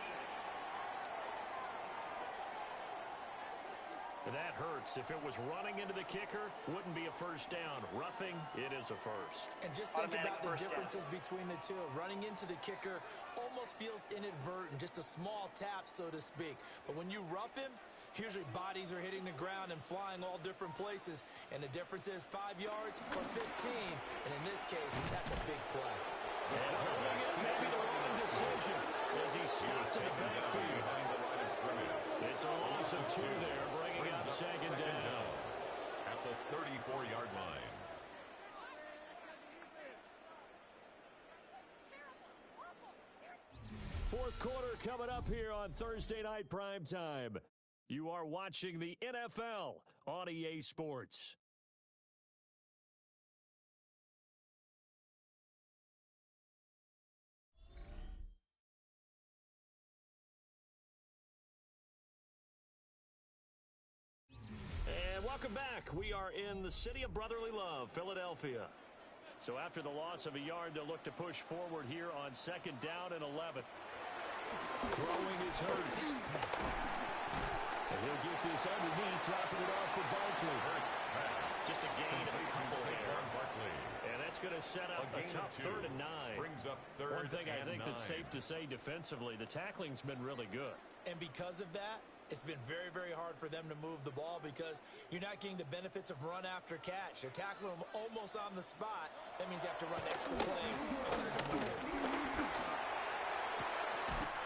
That hurts. If it was running into the kicker, wouldn't be a 1st down. Roughing, it is a 1st. And just think about the differences between the two. Running into the kicker almost feels inadvertent, just a small tap, so to speak. But when you rough him, usually bodies are hitting the ground and flying all different places. And the difference is 5 yards or 15. And in this case, that's a big play. And holding it may be the wrong decision as he stopped in the backfield. It's a loss of 2 there, bringing up 2nd down. At the 34-yard line. Fourth quarter coming up here on Thursday Night Primetime. You are watching the NFL on EA Sports. And welcome back. We are in the city of brotherly love, Philadelphia. So after the loss of a yard, they'll look to push forward here on 2nd down and 11. Throwing is Hurts. And he'll get this underneath, dropping it off for Barkley. Just a gain of a couple there. And that's going to set up a tough 3rd and 9. Brings up 3rd. One thing I think that's safe to say defensively, the tackling's been really good. And because of that, it's been very, very hard for them to move the ball because you're not getting the benefits of run after catch. They're tackling them almost on the spot. That means you have to run extra plays, harder to move.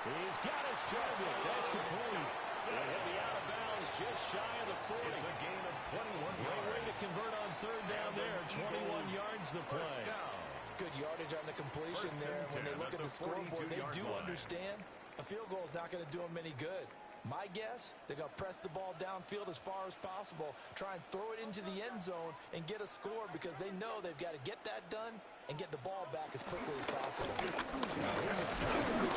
He's got his target. That's complete. And he'll be out of bounds just shy of the 40. It's a gain of 21 yards. Great way to convert on 3rd down there. 21 yards the play. Good yardage on the completion there. When they look at the scoreboard, they do understand a field goal is not going to do them any good. My guess, they're going to press the ball downfield as far as possible, try and throw it into the end zone and get a score because they know they've got to get that done and get the ball back as quickly as possible. Here's a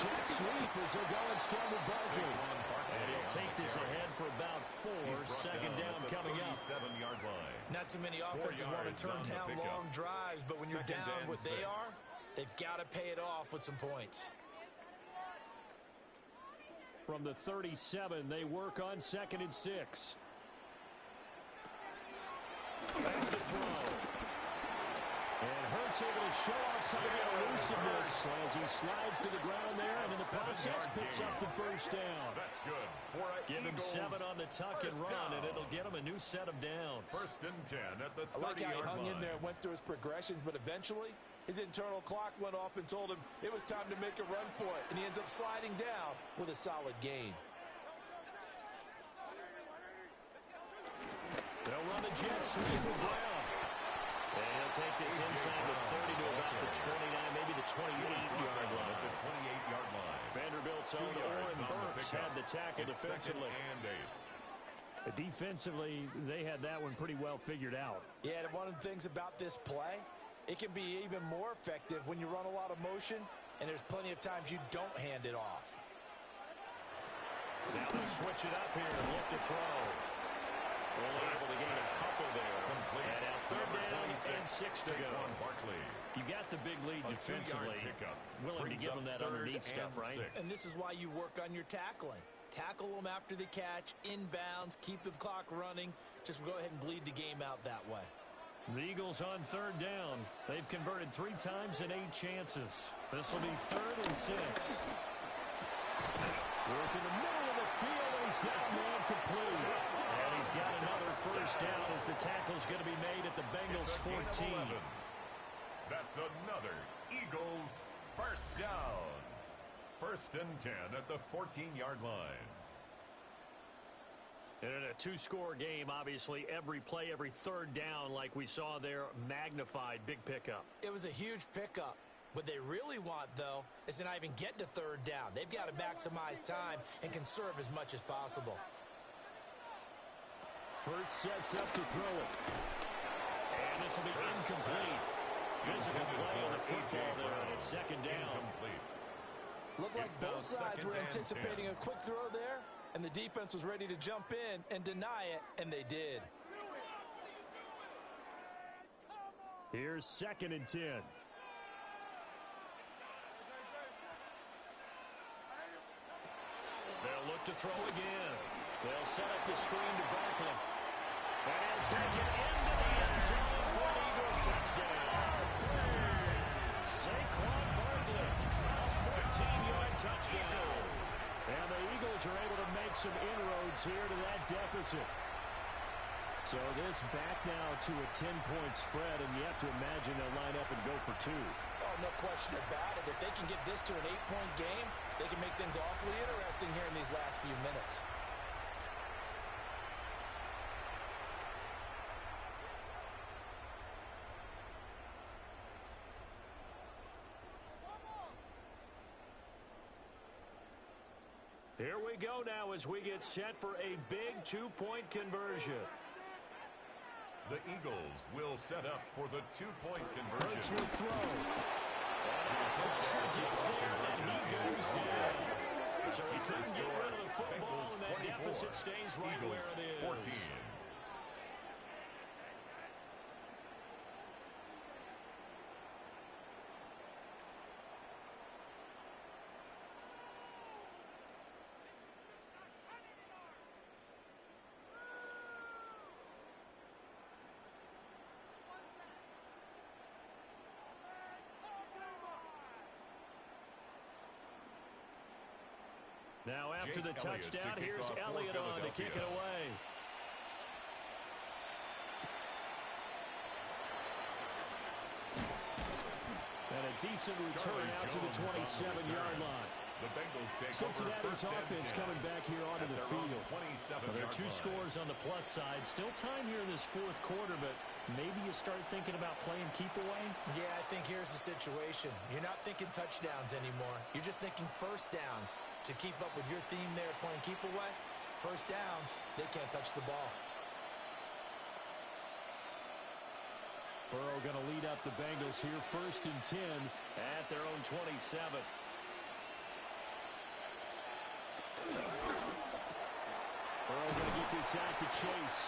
jet sweep as they're going strong with Barkley. And he'll take this ahead for about 4. 2nd down coming up. 7-yard line. Not too many offenses want to turn down long drives, but when you're down what they are, they've got to pay it off with some points. From the 37, they work on 2nd and 6. Back to throw. And Hurts able to show off some of the elusiveness as he slides to the ground there, and in the process picks up the 1st down. That's good. Give him 7 on the tuck and run, and it'll get him a new set of downs. 1st and 10 at the 30-yard line. I like how he hung in there and went through his progressions, but eventually his internal clock went off and told him it was time to make a run for it, and he ends up sliding down with a solid gain. They'll run the jet sweep with Brown. And he'll take this inside the 30 to about the 29, maybe the 28-yard line. The 28-yard line. Vanderbilt's own Oren Burks had the tackle defensively. Defensively, they had that one pretty well figured out. Yeah, and one of the things about this play, it can be even more effective when you run a lot of motion, and there's plenty of times you don't hand it off. Now they'll switch it up here and look to throw. Only able to gain a couple tackle there. And now third down and 6 to go. You got the big lead defensively. Willing to give them that underneath stuff, right? And this is why you work on your tackling. Tackle them after the catch, inbounds, keep the clock running. Just go ahead and bleed the game out that way. The Eagles on third down. They've converted 3 times in 8 chances. This will be 3rd and 6. Work in the middle of the field, and he's got a man complete. And he's got another first down as the tackle's going to be made at the Bengals 14. That's another Eagles first down. 1st and 10 at the 14-yard line. And in a 2-score game, obviously, every play, every third down, like we saw there, magnified. Big pickup. It was a huge pickup. What they really want, though, is to not even get to third down. They've got to maximize time and conserve as much as possible. Hurts sets up to throw it. And this will be incomplete. Physical play on the football there, and it's 2nd down. Looked like both sides were anticipating a quick throw there, and the defense was ready to jump in and deny it, and they did. Here's 2nd and 10. They'll look to throw again. They'll set up the screen to Barkley. And he'll take it into the end zone for an Eagles touchdown. Saquon Barkley, a 14-yard touchdown. And the Eagles are able to make some inroads here to that deficit. So this back now to a 10-point spread, and you have to imagine they'll line up and go for 2. Oh, no question about it. If they can get this to an 8-point game, they can make things awfully interesting here in these last few minutes. Here we go now as we get set for a big 2-point conversion. The Eagles will set up for the 2-point conversion. Hurts will throw. Pressure gets there, and he goes down. So he couldn't get rid of the football, and that deficit stays right where it is. 14. Now after the touchdown, here's Elliott on to kick it away. And a decent return out to the 27-yard line. The Bengals take Cincinnati's offense coming back here onto the field. There are 2 scores on the plus side. Still time here in this 4th quarter, but maybe you start thinking about playing keep away? Yeah, I think here's the situation. You're not thinking touchdowns anymore. You're just thinking first downs. To keep up with your theme there, playing keep away, first downs, they can't touch the ball. Burrow going to lead up the Bengals here, 1st and 10 at their own 27. Burrow going to get this out to Chase.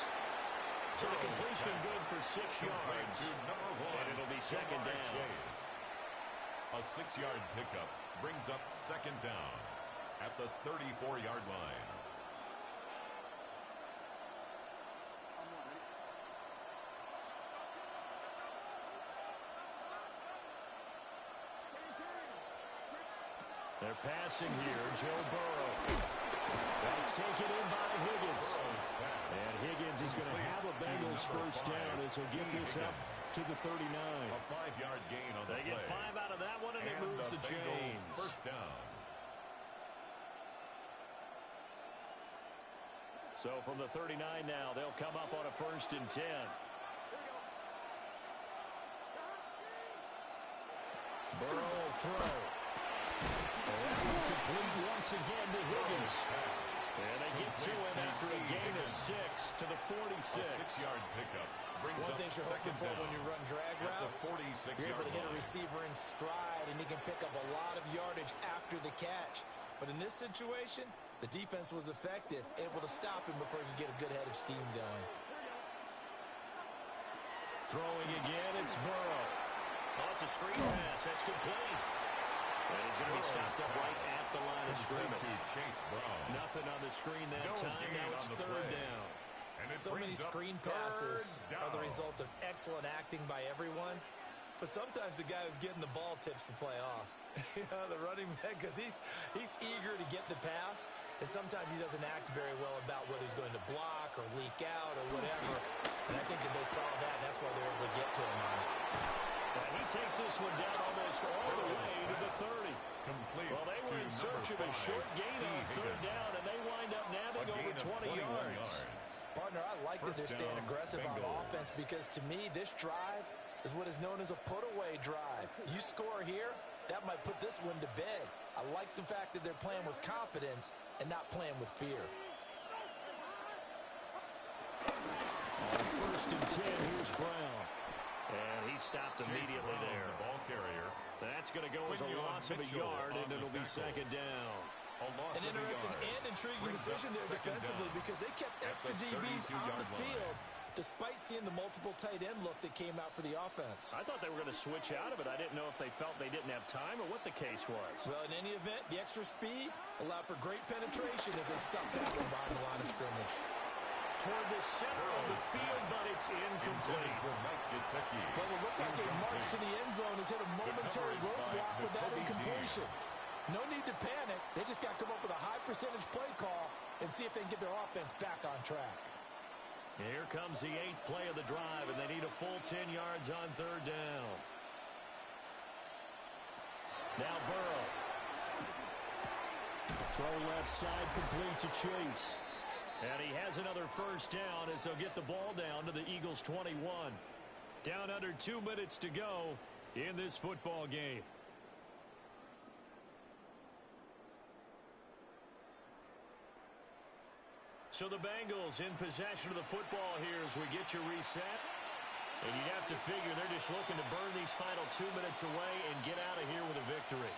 So the completion good for 6 yards. And it'll be 2nd down. A 6-yard pickup brings up 2nd down at the 34-yard line. They're passing here, Joe Burrow. That's taken in by Higgins. And Higgins is going to have a Bengals first down as he'll get this up to the 39. A 5-yard gain on the play. They get 5 out of that one, and it moves to James. First down. So from the 39 now, they'll come up on a 1st and 10. Burrow will throw. And complete once again to Higgins. And they get to him after a gain of 6 to the 46. A 6-yard pickup brings One up thing you're hoping for when you run drag routes, you're able to hit a receiver in stride, and he can pick up a lot of yardage after the catch. But in this situation, the defense was effective, able to stop him before he could get a good head of steam going. Throwing again, it's Burrow. Oh, it's a screen pass. That's complete. And he's going to be stopped up right at the line of scrimmage. Nothing on the screen that time. Now it's third down. So many screen passes are the result of excellent acting by everyone. But sometimes the guy who's getting the ball tips the play off. The running back, because he's eager to get the pass, and sometimes he doesn't act very well about whether he's going to block or leak out or whatever. And I think that they saw that, and that's why they were able to get to him on it. And he takes this one down almost all the way to the 30. Well, they were in search of a short gain on third down, and they wind up nabbing over 20 yards. Partner, I like that they're staying aggressive on offense because, to me, this drive is what is known as a put-away drive. You score here, that might put this one to bed. I like the fact that they're playing with confidence and not playing with fear. On 1st and 10, here's Brown. And he stopped immediately there. The ball carrier. That's going to go as a loss of a yard, and it'll be second down. An interesting and intriguing decision there defensively because they kept extra DBs on the field despite seeing the multiple tight end look that came out for the offense. I thought they were going to switch out of it. I didn't know if they felt they didn't have time or what the case was. Well, in any event, the extra speed allowed for great penetration as they stuffed that one behind the line of scrimmage. Toward the center of the field, but it's incomplete. Well, it looked like a march to the end zone has hit a momentary roadblock with that incompletion. No need to panic. They just got to come up with a high percentage play call and see if they can get their offense back on track. Here comes the 8th play of the drive, and they need a full 10 yards on third down. Now Burrow. Throw left side complete to Chase. And he has another first down as they'll get the ball down to the Eagles' 21. Down under 2 minutes to go in this football game. So the Bengals in possession of the football here as we get you reset. And you have to figure they're just looking to burn these final 2 minutes away and get out of here with a victory.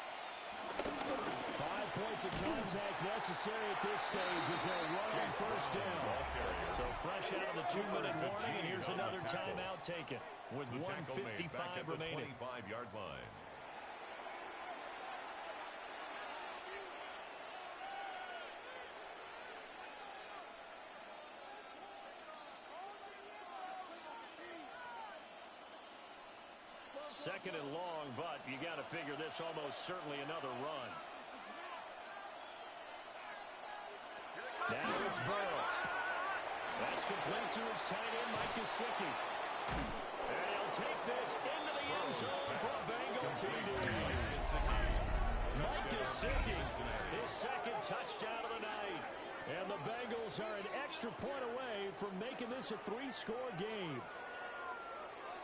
5 points of contact necessary at this stage as they'll run on first down. So fresh out of the 2-minute warning, and here's another timeout taken with 1:55 remaining. 25-yard line. Second and long, but you got to figure this almost certainly another run. Now it's Burrow. That's complete to his tight end, Mike Gesicki. And he'll take this into the end zone for a Bengal TD. Mike Gesicki, his second touchdown of the night. And the Bengals are an extra point away from making this a 3-score game.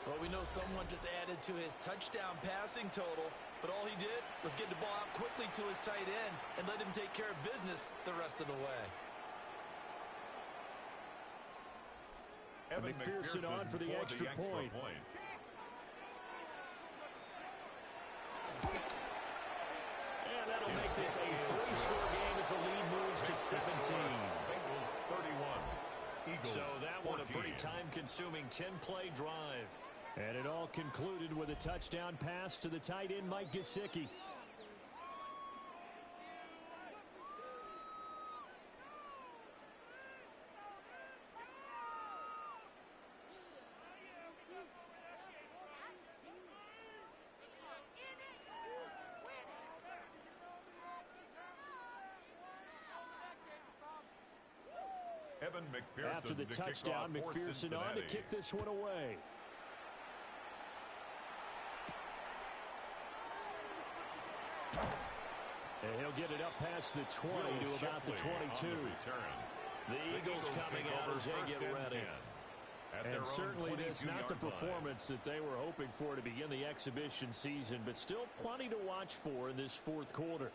Well, we know someone just added to his touchdown passing total, but all he did was get the ball out quickly to his tight end and let him take care of business the rest of the way. McPherson on for the extra point. And that'll make this a 3-score game as the lead moves to 17. Bengals 31. Eagles so that 14. one a pretty time-consuming 10-play drive. And it all concluded with a touchdown pass to the tight end, Mike Gesicki. McPherson after the touchdown, McPherson on to kick this one away. And he'll get it up past the 20 to about the 22. The Eagles coming out as they get ready. And certainly this not the performance that they were hoping for to begin the exhibition season, but still plenty to watch for in this fourth quarter.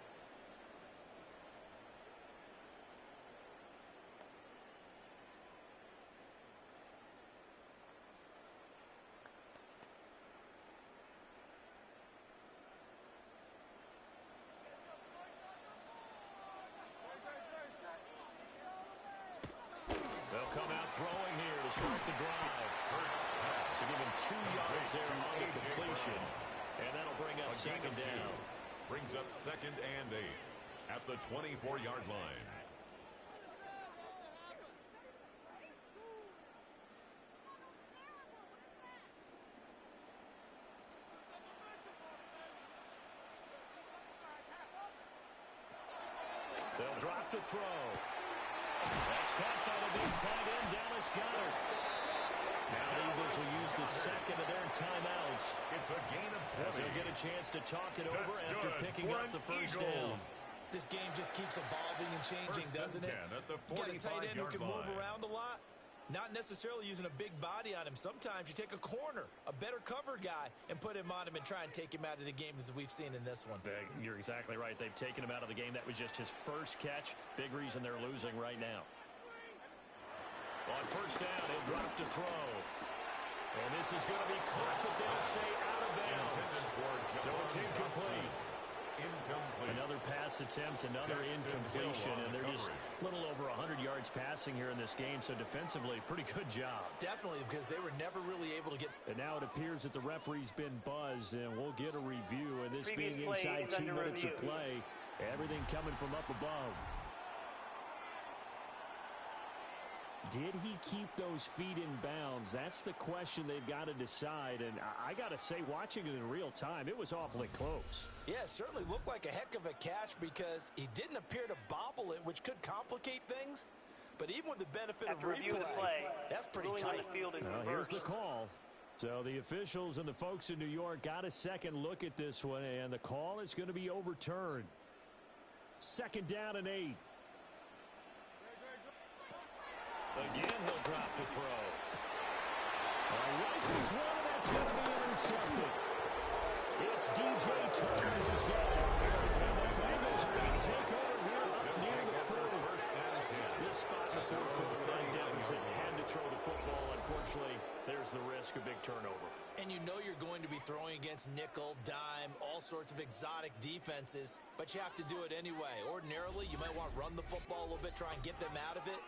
They'll come out throwing here to to start the drive. To give him 2 yards there on the completion. And that'll bring up second down. Brings up second and 8 at the 24-yard line. They'll drop to throw. That's caught by the big tight end, Dallas Goedert. Now the Eagles will use the second of their timeouts. It's a gain of 20. As they'll get a chance to talk it over after picking up the first down. This game just keeps evolving and changing, doesn't it? You got a tight end who can move around a lot. Not necessarily using a big body on him. Sometimes you take a corner, a better cover guy, and put him on him and try and take him out of the game as we've seen in this one. You're exactly right. They've taken him out of the game. That was just his first catch. Big reason they're losing right now. On first down, he'll drop to throw. And this is going to be caught, but they'll say out of bounds. So it's incomplete. Another pass attempt, another incompletion, and they're just a little over 100 yards passing here in this game, so defensively, pretty good job. Definitely, because they were never really able to get... And now it appears that the referee's been buzzed, and we'll get a review, and this Previous being inside 2 minutes review. of play, everything coming from up above. Did he keep those feet in bounds? That's the question they've got to decide. And I got to say, watching it in real time, it was awfully close. Yeah, it certainly looked like a heck of a catch because he didn't appear to bobble it, which could complicate things. But even with the benefit of replay, that's pretty tight. Well, here's the call. So the officials and the folks in New York got a second look at this one, and the call is going to be overturned. Second down and 8. Again, he'll drop to throw. Rifles one, and that's going to be intercepted. It's DJ Turner who's got it. And the Bengals are going to take over here up near the 30. This spot in the fourth quarter with that deficit had to throw the football. Unfortunately, there's the risk of big turnover. And you know you're going to be throwing against nickel, dime, all sorts of exotic defenses, but you have to do it anyway. Ordinarily, you might want to run the football a little bit, try and get them out of it.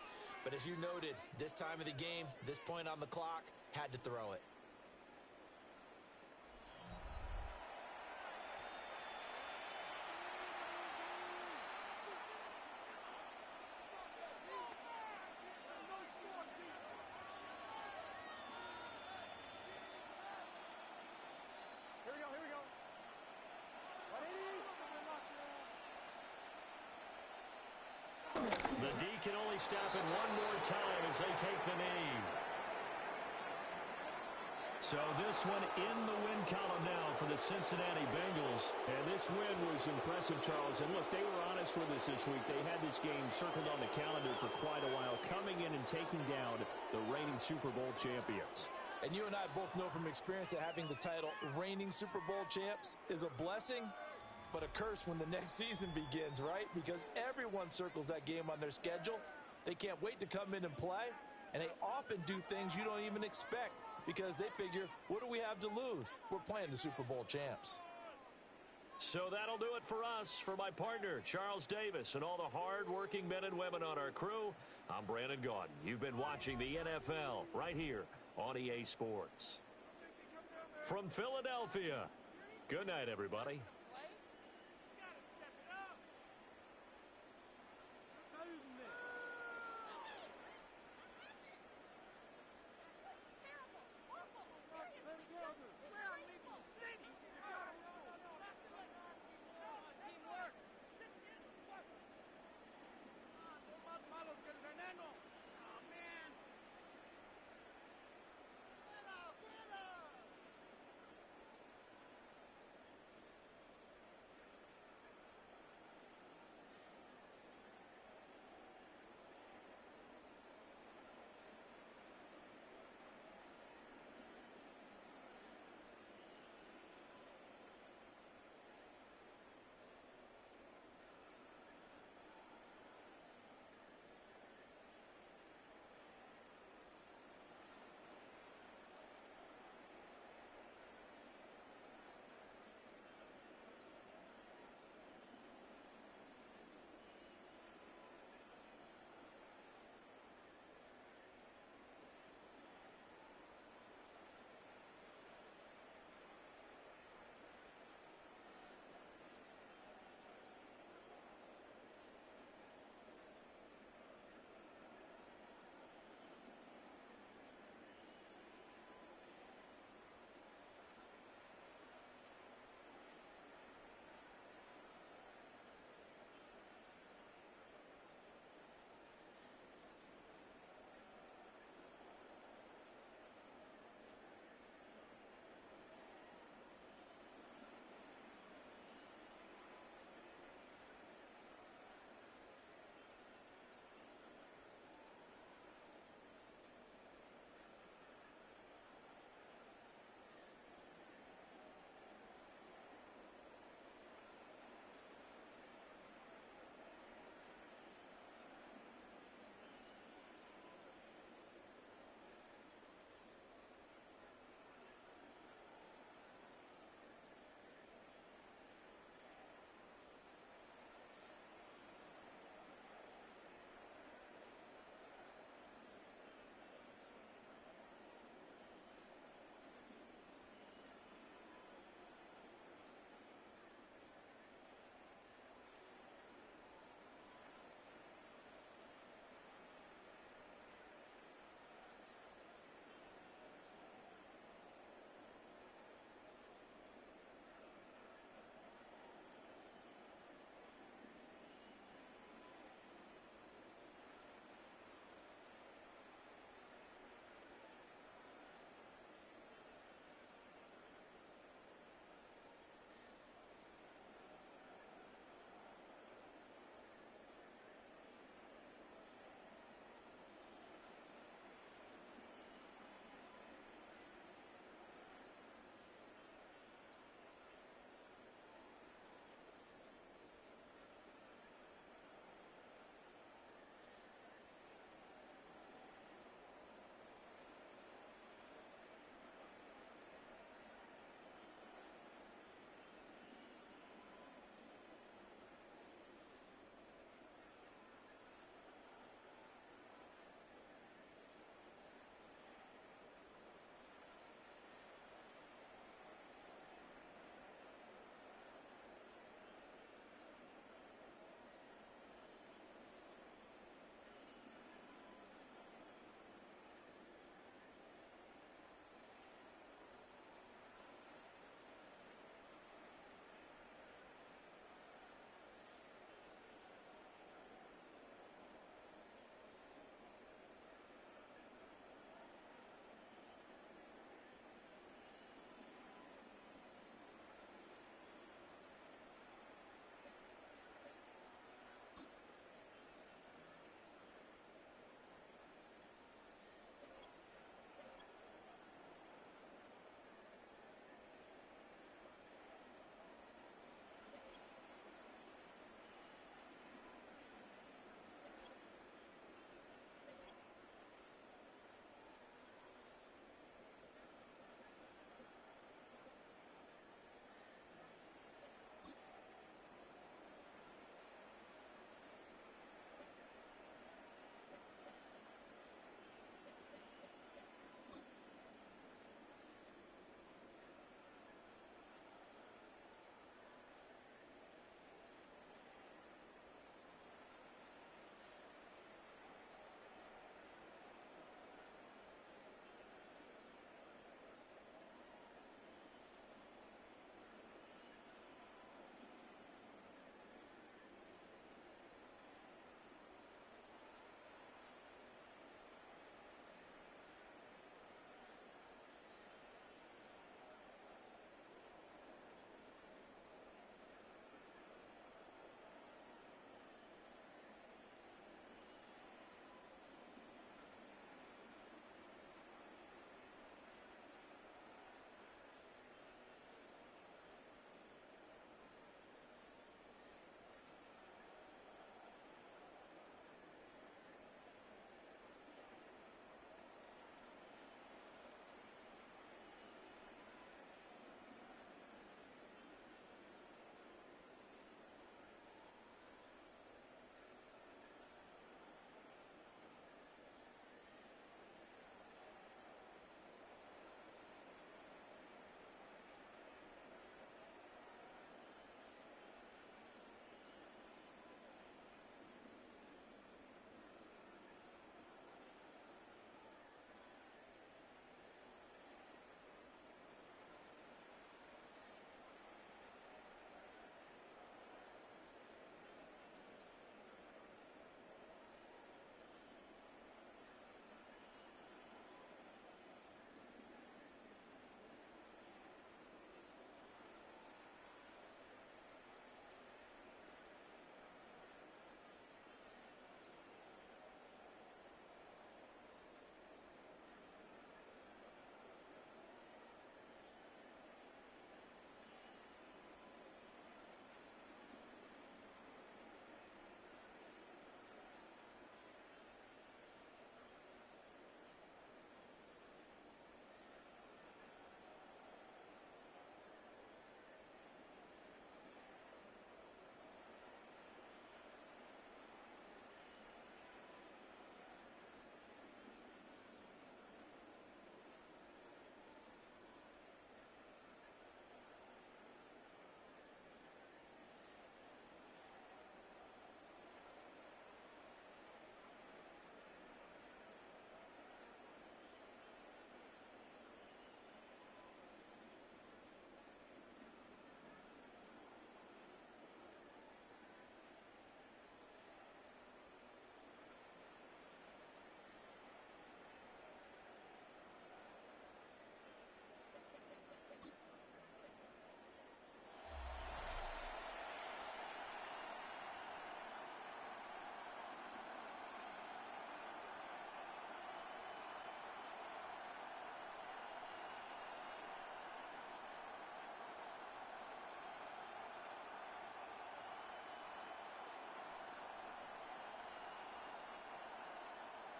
But as you noted, this time of the game, this point on the clock, had to throw it. The D can only stop it one more time as they take the knee. So this one in the win column now for the Cincinnati Bengals. And this win was impressive, Charles. And look, they were honest with us this week. They had this game circled on the calendar for quite a while, coming in and taking down the reigning Super Bowl champions. And you and I both know from experience that having the title reigning Super Bowl champs is a blessing, but a curse when the next season begins, right? Because everyone circles that game on their schedule. They can't wait to come in and play, and they often do things you don't even expect because they figure, what do we have to lose? We're playing the Super Bowl champs. So that'll do it for us. For my partner, Charles Davis, and all the hard-working men and women on our crew, I'm Brandon Gaudin. You've been watching the NFL right here on EA Sports. From Philadelphia, good night, everybody.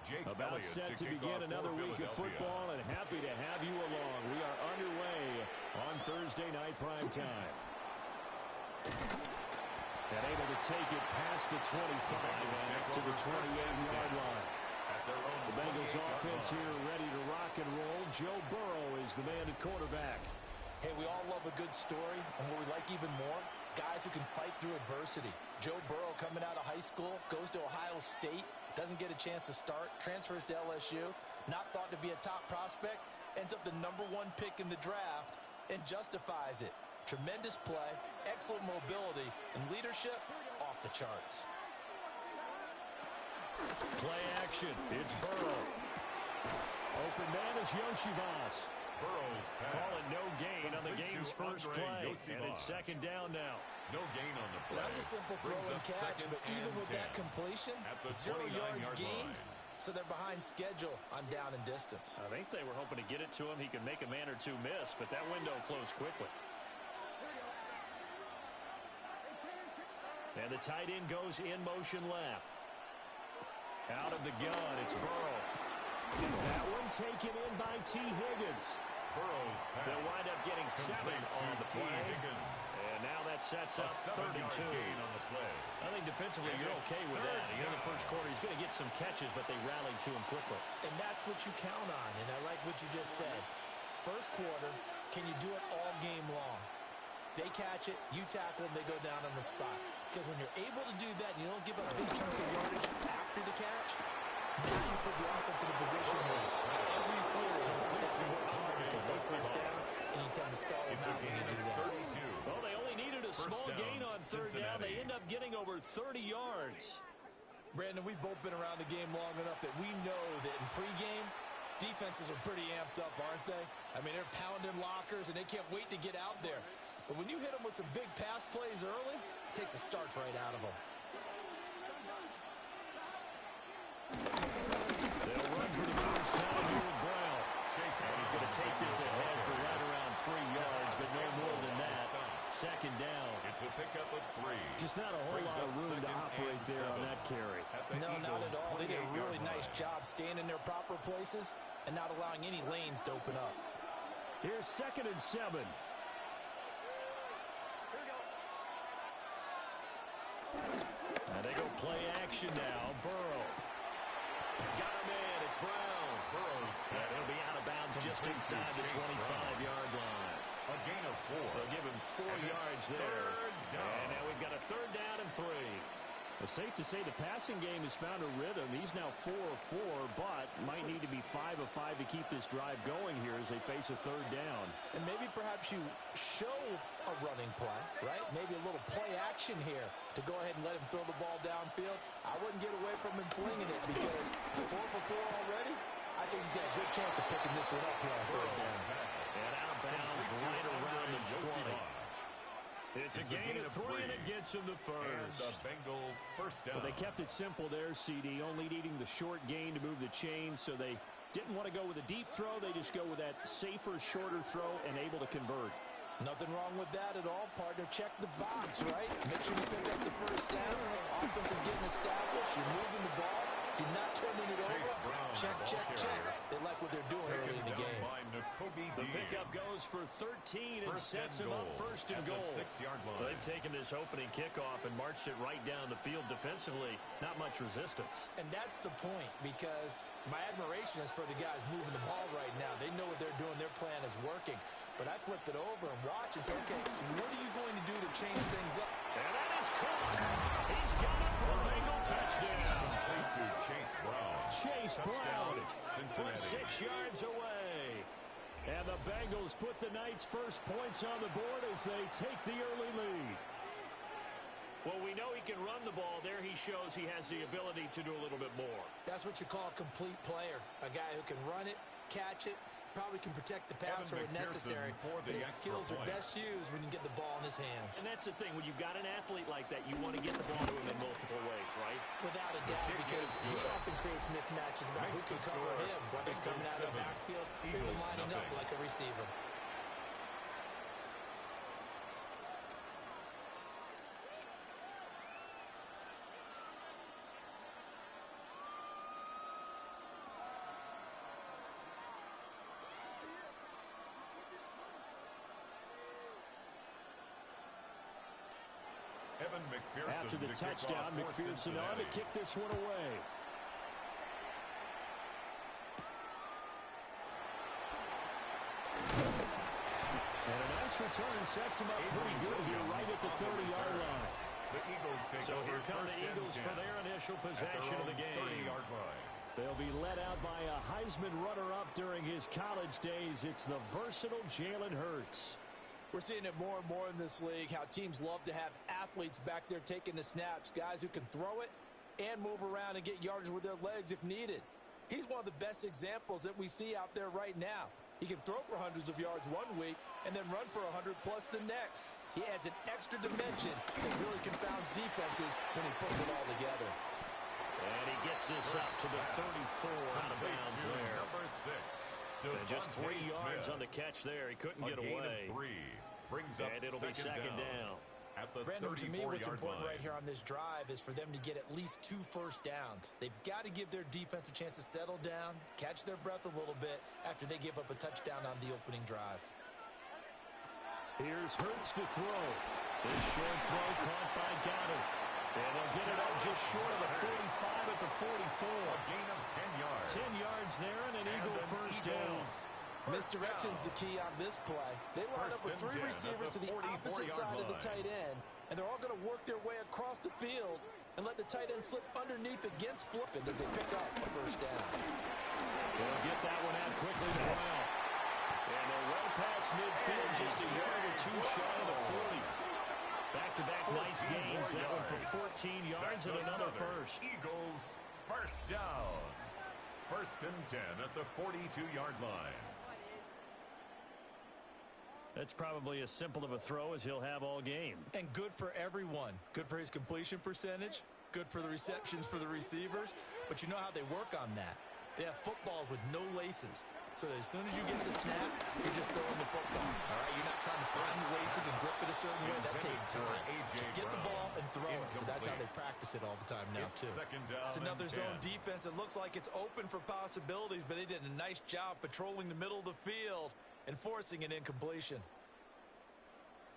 Jake About Elliott set to kick begin off another for week of Philadelphia. football, and happy to have you along. We are underway on Thursday night prime time. And able to take it past the 25 and up to the 28-yard line. The Bengals offense here ready to rock and roll. Joe Burrow is the man at quarterback. Hey, we all love a good story, and what we like even more, guys who can fight through adversity. Joe Burrow coming out of high school, goes to Ohio State, doesn't get a chance to start, transfers to LSU, not thought to be a top prospect, ends up the #1 pick in the draft, and justifies it. Tremendous play, excellent mobility, and leadership off the charts. Play action. It's Burrow. Open man is Yoshivas. Burrow's pass. Call it no gain on the game's first play. And it's second down now. No gain on the play. That was a simple throw Brings and up catch, second but even and with 10 that completion, at the 0 yards 29-yard gained, line. so they're behind schedule on down and distance. I think they were hoping to get it to him. He could make a man or two miss, but that window closed quickly. And the tight end goes in motion left. Out of the gun, it's Burrow. That one taken in by T. Higgins. Burrow's pass. They'll wind up getting 7 on the play. Higgins. And now that sets up 3rd and 2. Gain on the play. I think defensively you're okay with that. In the first quarter, he's going to get some catches, but they rallied to him quickly. And that's what you count on, and I like what you just said. First quarter, can you do it all game long? They catch it, you tackle them, they go down on the spot. Because when you're able to do that, and you don't give up big chunks of yardage after the catch, now you put the offense in a position where every series they have to work hard to pick up first downs, and you tend to stall them out when you do that. Well, they only needed a small gain on 3rd down. They end up getting over 30 yards. Brandon, we've both been around the game long enough that we know that in pregame, defenses are pretty amped up, aren't they? I mean, they're pounding lockers, and they can't wait to get out there. But when you hit them with some big pass plays early, it takes the starch right out of them. They'll run for the first time here with Brown. And he's going to take this ahead for right around 3 yards, but no more than that. Second down. It's a pickup of 3. Just not a whole lot of room to operate there on that carry. No, not at all. They did a really nice job staying in their proper places and not allowing any lanes to open up. Here's 2nd and 7. And they go play action now. Burrow. Got him in. It's Brown. Burrow's And he'll be out of bounds just inside the 25-yard line. A gain of 4. They'll give him 4 yards there. And now we've got a 3rd down and 3. Well, safe to say the passing game has found a rhythm. He's now 4 of 4, but might need to be 5 of 5 to keep this drive going here as they face a 3rd down. And maybe perhaps you show a running play, right? Maybe a little play action here to go ahead and let him throw the ball downfield. I wouldn't get away from him flinging it because 4 for 4 already. I think he's got a good chance of picking this one up here on 3rd down. And out of bounds right around the 20. It's a gain of 3, and it gets him the first. And the Bengal first down. Well, they kept it simple there, CD, only needing the short gain to move the chain, so they didn't want to go with a deep throw. They just go with that safer, shorter throw and able to convert. Nothing wrong with that at all, partner. Check the box, right? Make sure you pick up the first down. Offense is getting established. You're moving the ball. You're not turning it over. Check, check, check. They like what they're doing early in the game. The pickup goes for 13 and sets him up 1st and goal. They've taken this opening kickoff and marched it right down the field defensively. Not much resistance. And that's the point, because my admiration is for the guys moving the ball right now. They know what they're doing. Their plan is working. But I flip it over and watch and say, okay, what are you going to do to change things up? And that is caught. He's got it for a Bengal touchdown. Complete to Chase Brown. Chase Brown from Cincinnati. 6 yards away. And the Bengals put the Knights' first points on the board as they take the early lead. Well, we know he can run the ball. There he shows he has the ability to do a little bit more. That's what you call a complete player. A guy who can run it, catch it, probably can protect the passer when necessary, but his skills are best used when you get the ball in his hands. And that's the thing. When you've got an athlete like that, you want to get the ball to him in multiple ways, right? Without a doubt, because he often creates mismatches about who can cover him, whether he's coming out of the backfield or even lining up like a receiver. After the touchdown, McPherson on to kick this one away. And a nice return sets him up pretty good here right at the 30-yard line. So here come the Eagles for their initial possession of the game. They'll be led out by a Heisman runner-up during his college days. It's the versatile Jalen Hurts. We're seeing it more and more in this league, how teams love to have athletes back there taking the snaps, guys who can throw it and move around and get yardage with their legs if needed. He's one of the best examples that we see out there right now. He can throw for hundreds of yards one week and then run for 100-plus the next. He adds an extra dimension that really confounds defenses when he puts it all together. And he gets this up to the 34 out of bounds there. And just 3 yards on the catch there. He couldn't get away. And it'll be second down. Brandon, to me, what's important right here on this drive is for them to get at least 2 first downs. They've got to give their defense a chance to settle down, catch their breath a little bit after they give up a touchdown on the opening drive. Here's Hurts to throw. This short throw caught by Goddard. And they'll get it up just short of the 45 at the 44. A gain of 10 yards. 10 yards there and an Eagle first down. Misdirection's the key on this play. They line up with 3 receivers to the opposite side of the tight end, and they're all going to work their way across the field and let the tight end slip underneath against flipping as they pick up a first down. They'll get that one out quickly now. And they're well past midfield, just a yard or 2 shy of the 40. Back-to-back nice gains. That one for 14 yards and another first. Eagles first down. First and 10 at the 42-yard line. That's probably as simple of a throw as he'll have all game. And good for everyone. Good for his completion percentage. Good for the receptions for the receivers. But you know how they work on that. They have footballs with no laces. So that as soon as you get the snap, you're just throwing the football. All right, you're not trying to find the laces and grip it a certain way. That takes time. Just get the ball and throw it. So that's how they practice it all the time now, too. It's another zone defense. It looks like it's open for possibilities, but they did a nice job patrolling the middle of the field and forcing an incompletion.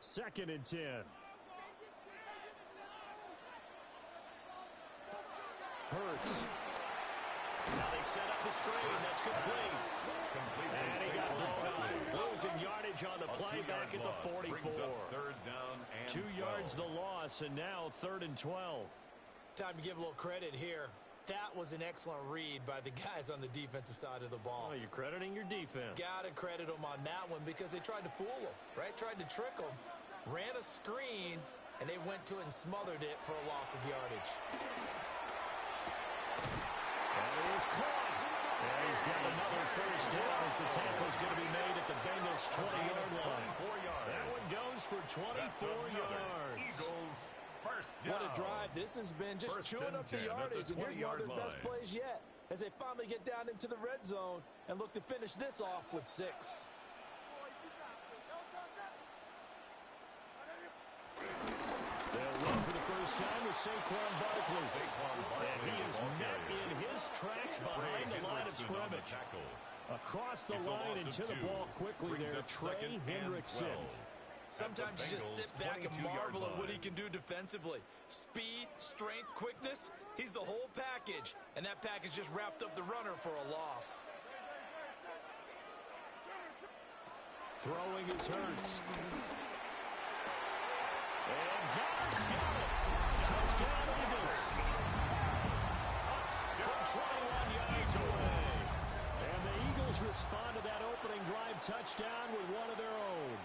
Second and 10. Hurts. Now they set up the screen. That's complete. And he got blown up. Losing yardage on the play back at the 44. 2 yards the loss, and now 3rd and 12. Time to give a little credit here. That was an excellent read by the guys on the defensive side of the ball. Oh, you're crediting your defense. Got to credit them on that one because they tried to fool them, right? Tried to trick them. Ran a screen, and they went to it and smothered it for a loss of yardage. And it is caught. And he's got another first down as the tackle's going to be made at the Bengals' 20-yard line. That one goes for 24 yards. Eagles first down. What a drive. This has been just chewing up the yardage. And here's one of their best plays yet as they finally get down into the red zone and look to finish this off with 6. They'll run for the first time with Saquon Barkley. And he is met in his tracks behind the line of scrimmage. Across the line and to the ball quickly there, Trey Hendrickson. Sometimes you just sit back and marvel at what he can do defensively. Speed, strength, quickness, he's the whole package. And that package just wrapped up the runner for a loss. Throwing is Hurts. And Goddard's got it. Touchdown Eagles. From 21 yards away. And the Eagles respond to that opening drive touchdown with one of their own.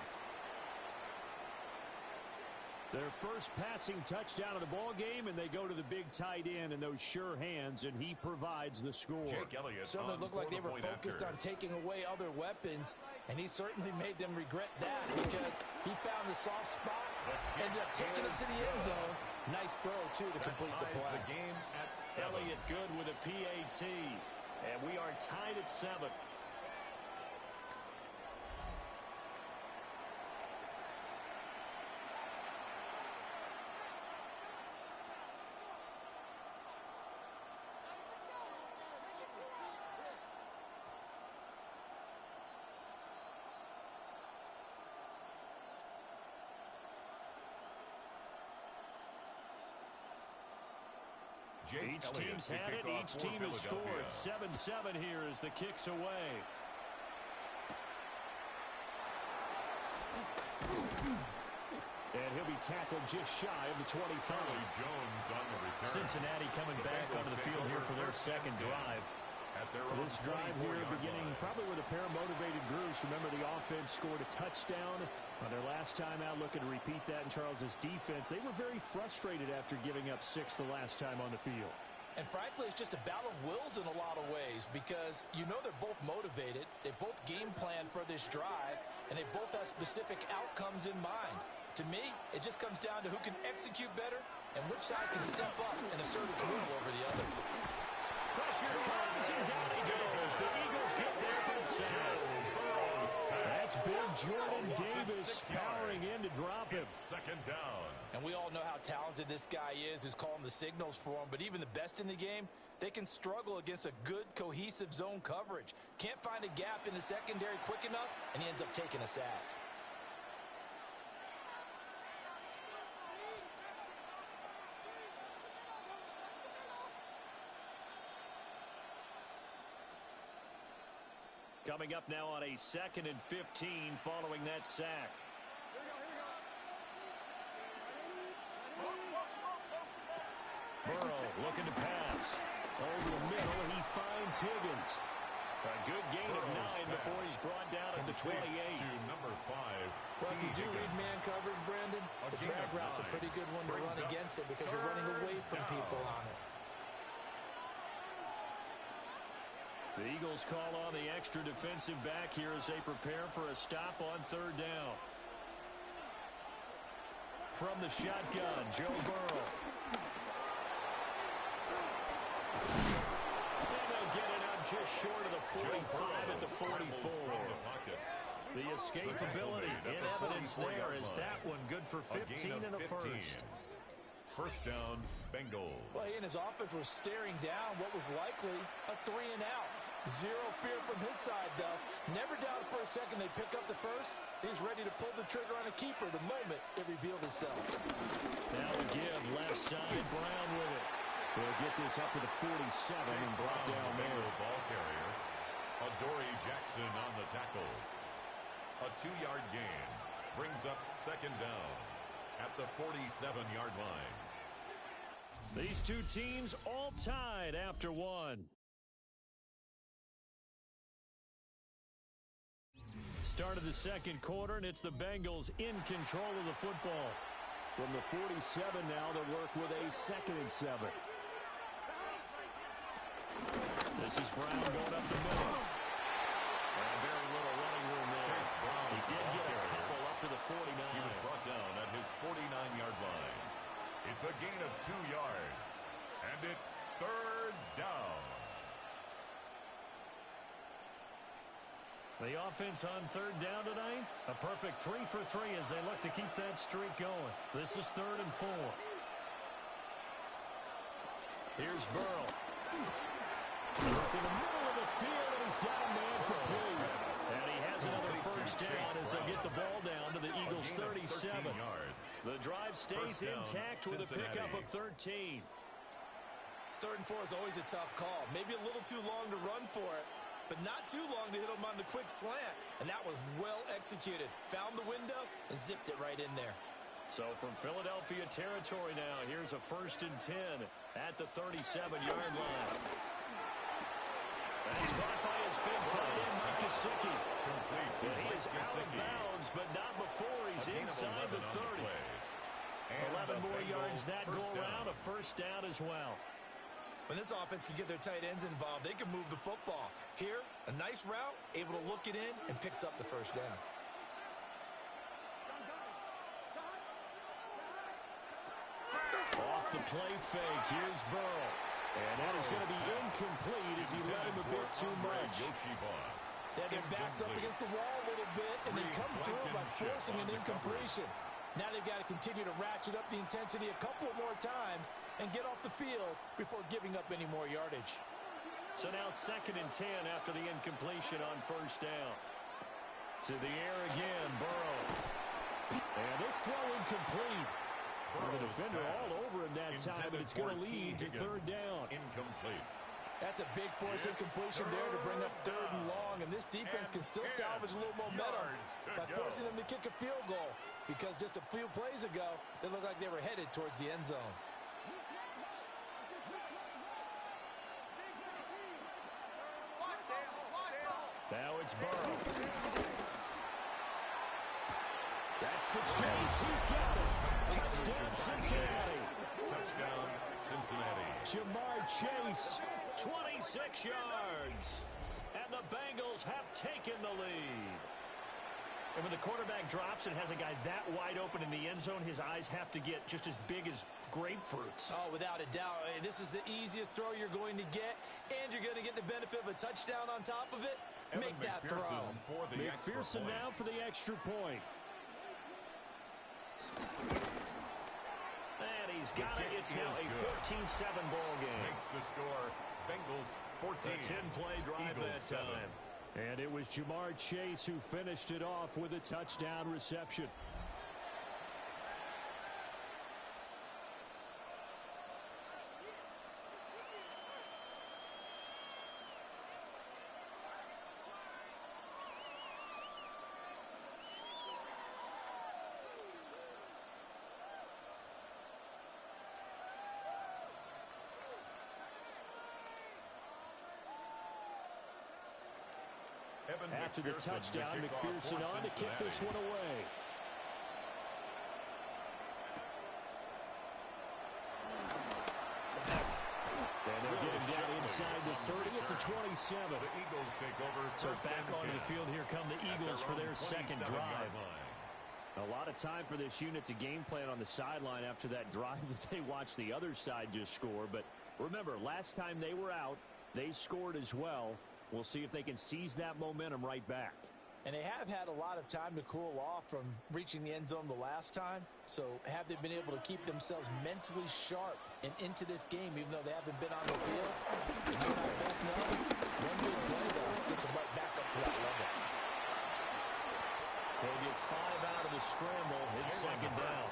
Their first passing touchdown of the ball game, and they go to the big tight end and those sure hands, and he provides the score. Certainly looked like they were focused on taking away other weapons, and he certainly made them regret that because he found the soft spot, ended up taking it to the end zone. Nice throw, too, to complete the play. The game at 7. Elliott good with a PAT, and we are tied at 7. Jake Each Elliott team's to had kick it. off Each for team has Philadelphia. scored. 7-7 here as the kick's away. And he'll be tackled just shy of the 25. Jones on the return. Cincinnati coming back onto the field here for their second drive. This drive here beginning probably with a pair of motivated groups. Remember, the offense scored a touchdown on their last time out, looking to repeat that in Charles's defense. They were very frustrated after giving up 6 the last time on the field. And frankly, it's just a battle of wills in a lot of ways because you know they're both motivated. They both game plan for this drive, and they both have specific outcomes in mind. To me, it just comes down to who can execute better and which side can step up and assert its will over the other. Pressure comes, and down he goes. The Eagles get there for the sack. That's big Jordan Davis powering in to drop him. Second down. And we all know how talented this guy is who's calling the signals for him, but even the best in the game, they can struggle against a good, cohesive zone coverage. Can't find a gap in the secondary quick enough, and he ends up taking a sack. Coming up now on a 2nd and 15 following that sack. Burrow looking to pass. Over the middle, he finds Higgins. A good gain of 9 before he's brought down at the 28. To number 5. Well, if you do read man coverage, Brandon, the drag route's a pretty good one to run against it because you're running away from people on it. The Eagles call on the extra defensive back here as they prepare for a stop on 3rd down. From the shotgun, Joe Burrow. And they'll get it up just short of the 45 at the 44. The escapability in evidence there is that one good for 15 and a first. First down, Bengals. Well, he and his offense were staring down what was likely a 3-and-out. Zero fear from his side, though. Never doubted for a second they pick up the first. He's ready to pull the trigger on a keeper the moment it revealed itself. Now the give, left side, Brown with it. They'll get this up to the 47 and brought down there. Ball carrier. Adoree Jackson on the tackle. A 2-yard gain brings up 2nd down at the 47-yard line. These two teams all tied after 1. Start of the 2nd quarter, and it's the Bengals in control of the football. From the 47 now, they'll work with a 2nd and 7. This is Brown going up the middle. And very little running room there. He did get a couple up to the 49. He was brought down at his 49-yard line. It's a gain of 2 yards, and it's 3rd down. The offense on 3rd down tonight, a perfect 3 for 3 as they look to keep that streak going. This is 3rd and 4. Here's Burrow. Look in the middle of the field, and he's got a man complete. And he has another first down as they get the ball down to the Eagles' 37. The drive stays intact with a pickup of 13. 3rd and 4 is always a tough call. Maybe a little too long to run for it, but not too long to hit him on the quick slant. And that was well executed. Found the window and zipped it right in there. So from Philadelphia territory now, here's a 1st and 10 at the 37-yard line. That's caught by his big tight end, Mike Gesicki. And he is out of bounds, but not before he's inside the 30. 11 more yards that go around, a first down as well. When this offense can get their tight ends involved, they can move the football. Here, a nice route, able to look it in, and picks up the first down. Off the play fake, here's Burrow. And that is going to be incomplete as he let him a bit too much. Yeah, their backs up against the wall a little bit, and they come through by forcing an incompletion. Now they've got to continue to ratchet up the intensity a couple more times and get off the field before giving up any more yardage. So now 2nd and 10 after the incompletion on first down. To the air again, Burrow. And this throw incomplete. throws The defender pass. all over him that time, and it's going to lead to third down. Incomplete. That's a big force incompletion there to bring up third and long, and this defense can still salvage a little momentum by forcing them to kick a field goal, because just a few plays ago, they looked like they were headed towards the end zone. Now it's Burrow. That's to Chase. He's got it. Touchdown, Cincinnati. Touchdown, Cincinnati. Jamar Chase, 26 yards. And the Bengals have taken the lead. And when the quarterback drops and has a guy that wide open in the end zone, his eyes have to get just as big as grapefruits. Oh, without a doubt. This is the easiest throw you're going to get, and you're going to get the benefit of a touchdown on top of it. Make that throw. McPherson now for the extra point. And he's got it. It's now a 14-7 ball game. Makes the score Bengals 14. A 10-play drive Eagles that 7. time. And it was Jamar Chase who finished it off with a touchdown reception. After the touchdown, McPherson on to kick this one away. And they'll get him down inside the 30 at the 27. The Eagles take over. So back onto the field, here come the Eagles for their second drive. A lot of time for this unit to game plan on the sideline after that drive that they watched the other side just score. But remember, last time they were out, they scored as well. We'll see if they can seize that momentum right back. And they have had a lot of time to cool off from reaching the end zone the last time. So have they been able to keep themselves mentally sharp and into this game, even though they haven't been on the field? You and I both know one good play, though, gets them right back up to that level. They'll get 5 out of the scramble. It's second down.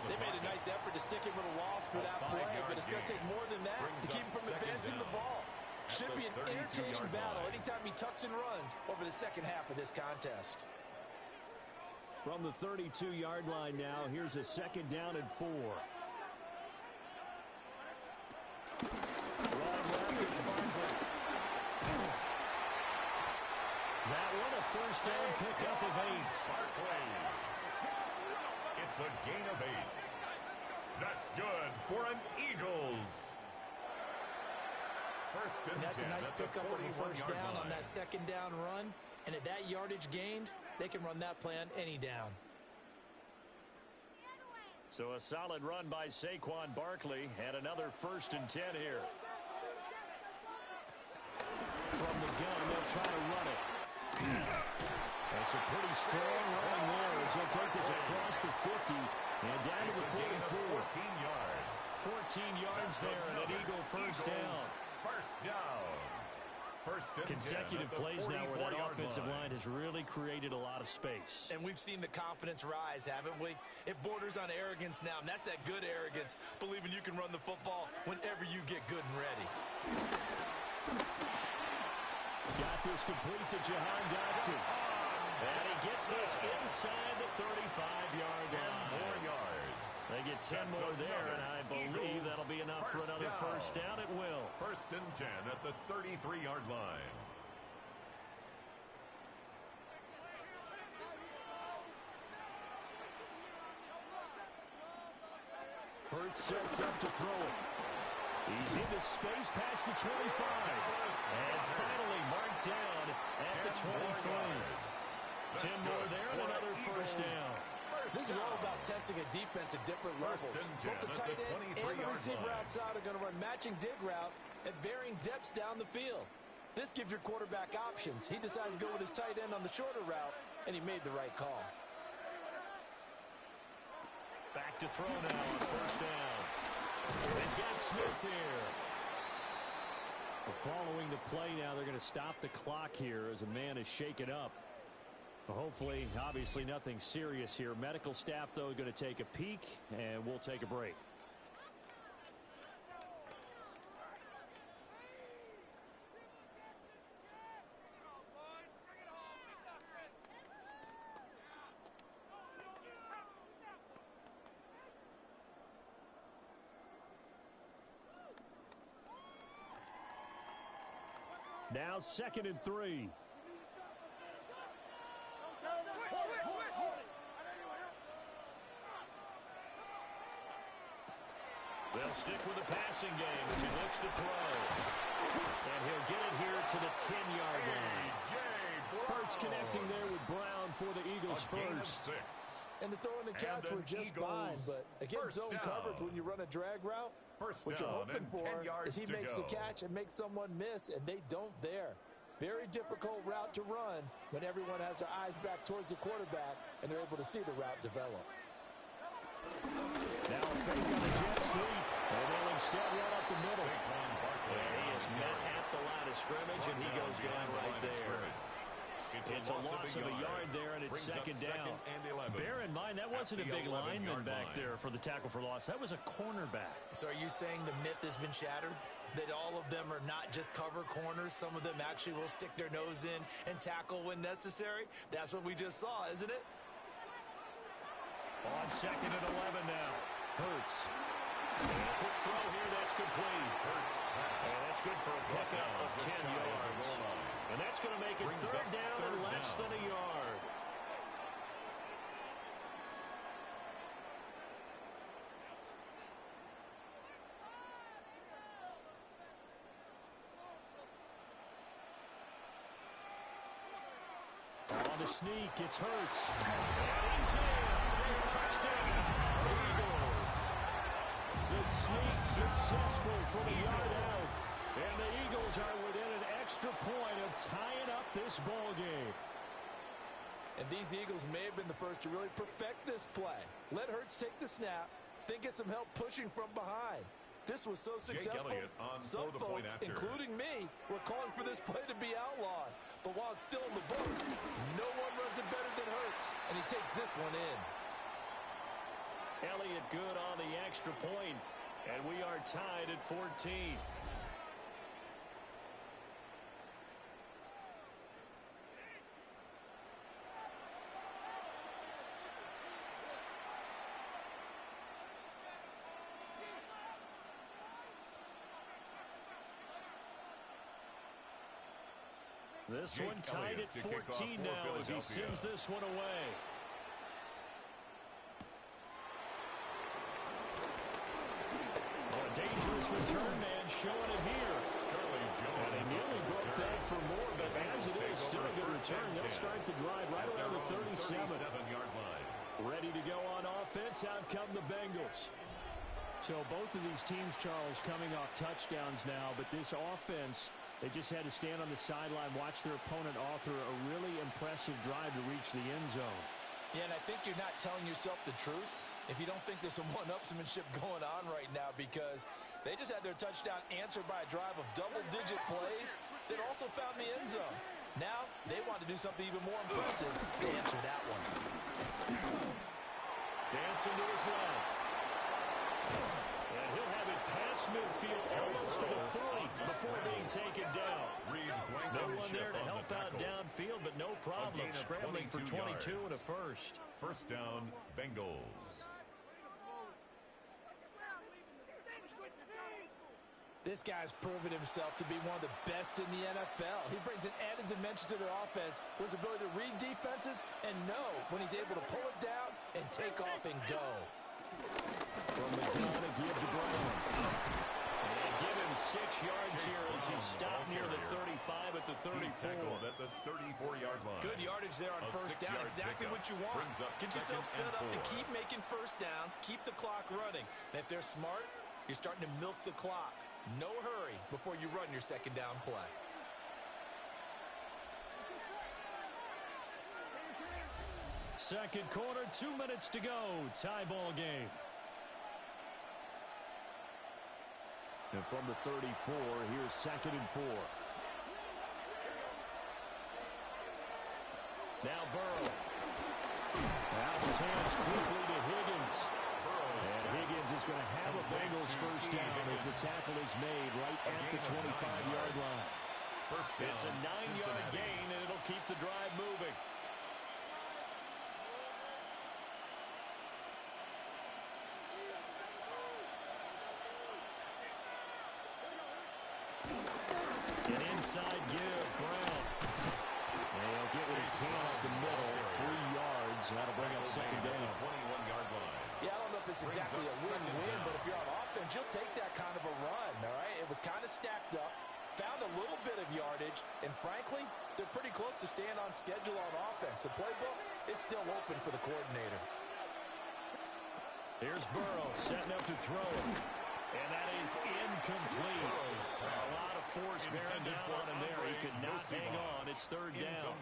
They made a nice effort to stick him with a loss for that play, but it's going to take more than that to keep him from advancing the ball. Should be an entertaining battle anytime he tucks and runs over the second half of this contest. From the 32-yard line now, here's a second down and 4. Running left, it's Barkley. That one a first down pickup of 8. Barkley. It's a gain of 8. That's good for an Eagles. And that's a nice pickup of a first down on that second down run. And at that yardage gained, they can run that play on any down. So a solid run by Saquon Barkley, and another 1st and 10 here. From the gun, they'll try to run it. That's a pretty strong run there as he'll take this across the 50 and down to the 44. 14 yards. 14 yards there and an Eagle first down. First down. Consecutive plays now where that offensive line has really created a lot of space. And we've seen the confidence rise, haven't we? It borders on arrogance now, and that's that good arrogance, believing you can run the football whenever you get good and ready. Got this complete to Jahan Dotson. And he gets this inside the 35-yard line. 10 more yards. They get 10 more there, and I believe that'll be enough for another first down. It will. 1st and 10 at the 33-yard line. Hurts sets up to throw it. He's into space past the 25. And finally marked down at the 23. 10 more there and another first down. This is all about testing a defense at different levels. Both the tight end and the receiver outside are going to run matching dig routes at varying depths down the field. This gives your quarterback options. He decides to go with his tight end on the shorter route, and he made the right call. Back to throw now on first down. He's got Smith here. Following the play now, they're going to stop the clock here as a man is shaken up. Hopefully, obviously nothing serious here. Medical staff, though, going to take a peek, and we'll take a break. Now 2nd and 3. They'll stick with the passing game as he looks to throw. And he'll get it here to the 10-yard line. Hurts connecting there with Brown for the Eagles first. And the throw and the catch were just fine, but against zone coverage when you run a drag route, what you're hoping for is he makes the catch and makes someone miss, and they don't there. Very difficult route to run when everyone has their eyes back towards the quarterback and they're able to see the route develop. Now a fake on a jet sweep, and they'll instead run up the middle. And he is met at the line of scrimmage, and he goes down right there. It's a loss of a yard there, and it's 2nd down. Bear in mind, that wasn't a big lineman back there for the tackle for loss. That was a cornerback. So are you saying the myth has been shattered? That all of them are not just cover corners? Some of them actually will stick their nose in and tackle when necessary? That's what we just saw, isn't it? On 2nd and 11 now. Hurts. And a quick throw here, that's complete. Hurts. And that's good for a pickup of 10 yards. And that's going to make it 3rd down and less than a yard. On the sneak, it's Hurts. And he's in. Touchdown, Eagles. The sneak successful from a yard out. And the Eagles are within an extra point of tying up this ball game. And these Eagles may have been the first to really perfect this play. Let Hurts take the snap, then get some help pushing from behind. This was so successful, some folks, including me, were calling for this play to be outlawed. But while it's still in the books, no one runs it better than Hurts, and he takes this one in. Elliott good on the extra point, and we are tied at 14. This one tied at 14 now as he sends this one away. A dangerous return man showing it here. And they nearly broke that for more, but as it is, still a good return. They'll start the drive right around the 37-yard line. Ready to go on offense. Out come the Bengals. So both of these teams, Charles, coming off touchdowns now, but this offense, they just had to stand on the sideline, watch their opponent author a really impressive drive to reach the end zone. Yeah, and I think you're not telling yourself the truth if you don't think there's some one-upsmanship going on right now, because they just had their touchdown answered by a drive of double-digit plays that also found the end zone. Now they want to do something even more impressive to answer that one. Dancing to his left. And he'll have it past midfield almost to the 40 before being taken down. No one there to help out downfield, but no problem. Scrambling for 22 and a first. First down, Bengals. This guy's proven himself to be one of the best in the NFL. He brings an added dimension to their offense with his ability to read defenses and know when he's able to pull it down and take off and go. From the gun to give to Brown. And give him 6 yards here as he stopped near the 35 at the 34. At the 34-yard line. Good yardage there on first down. Exactly what you want. Get yourself set up to keep making first downs. Keep the clock running. And if they're smart, you're starting to milk the clock. No hurry before you run your second down play. Second quarter, 2 minutes to go. Tie ball game. And from the 34, here's 2nd and 4. Now Burrow. Out of his hands quickly to Higgins. And Higgins is going to have a Bengals first down as the tackle is made right at the 25-yard line. It's a 9-yard gain, and it'll keep the drive moving. An inside give, Brown. And he'll get what he can up the middle, 3 yards. That'll bring up second down. 21-yard line. Yeah, I don't know if it's exactly a win-win, but if you're on offense, you'll take that kind of a run, all right? It was kind of stacked up, found a little bit of yardage, and frankly, they're pretty close to staying on schedule on offense. The playbook is still open for the coordinator. Here's Burrow setting up to throw it. And that is incomplete. A lot of force bearing down on him there. He could not hang on. It's third down.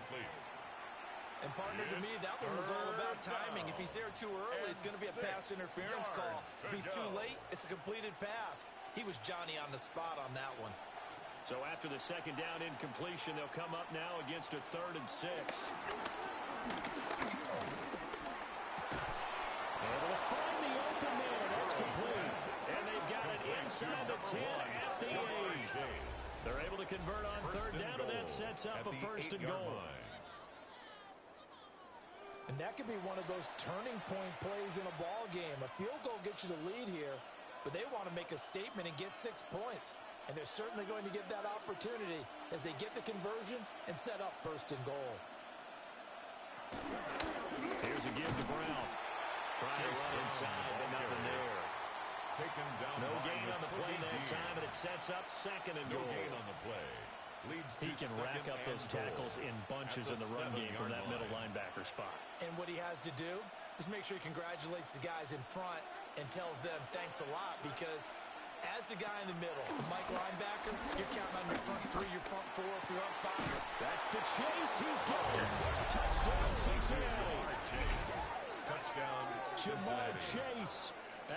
And partner, to me, that one was all about timing. If he's there too early, it's going to be a pass interference call. If he's too late, it's a completed pass. He was Johnny on the spot on that one. So after the second down incompletion, they'll come up now against a 3rd and 6. And they'll find the open man. That's complete. And they've got it inside the 10 at the 8. They're able to convert on third down, and that sets up a 1st and goal. And that could be one of those turning point plays in a ball game. A field goal gets you the lead here, but they want to make a statement and get 6 points. And they're certainly going to get that opportunity as they get the conversion and set up 1st and goal. Here's a give to Brown. Trying to run inside, but nothing there. No gain on the play that time, and it sets up 2nd and goal. No gain on the play. He can rack up those tackles in bunches in the run game from that middle linebacker spot. And what he has to do is make sure he congratulates the guys in front and tells them thanks a lot, because as the guy in the middle, the Mike linebacker, you're counting on your front 3, your front 4, if you're up 5. That's to Chase. He's got it. Touchdown, Cincinnati. Touchdown, Jamar Chase,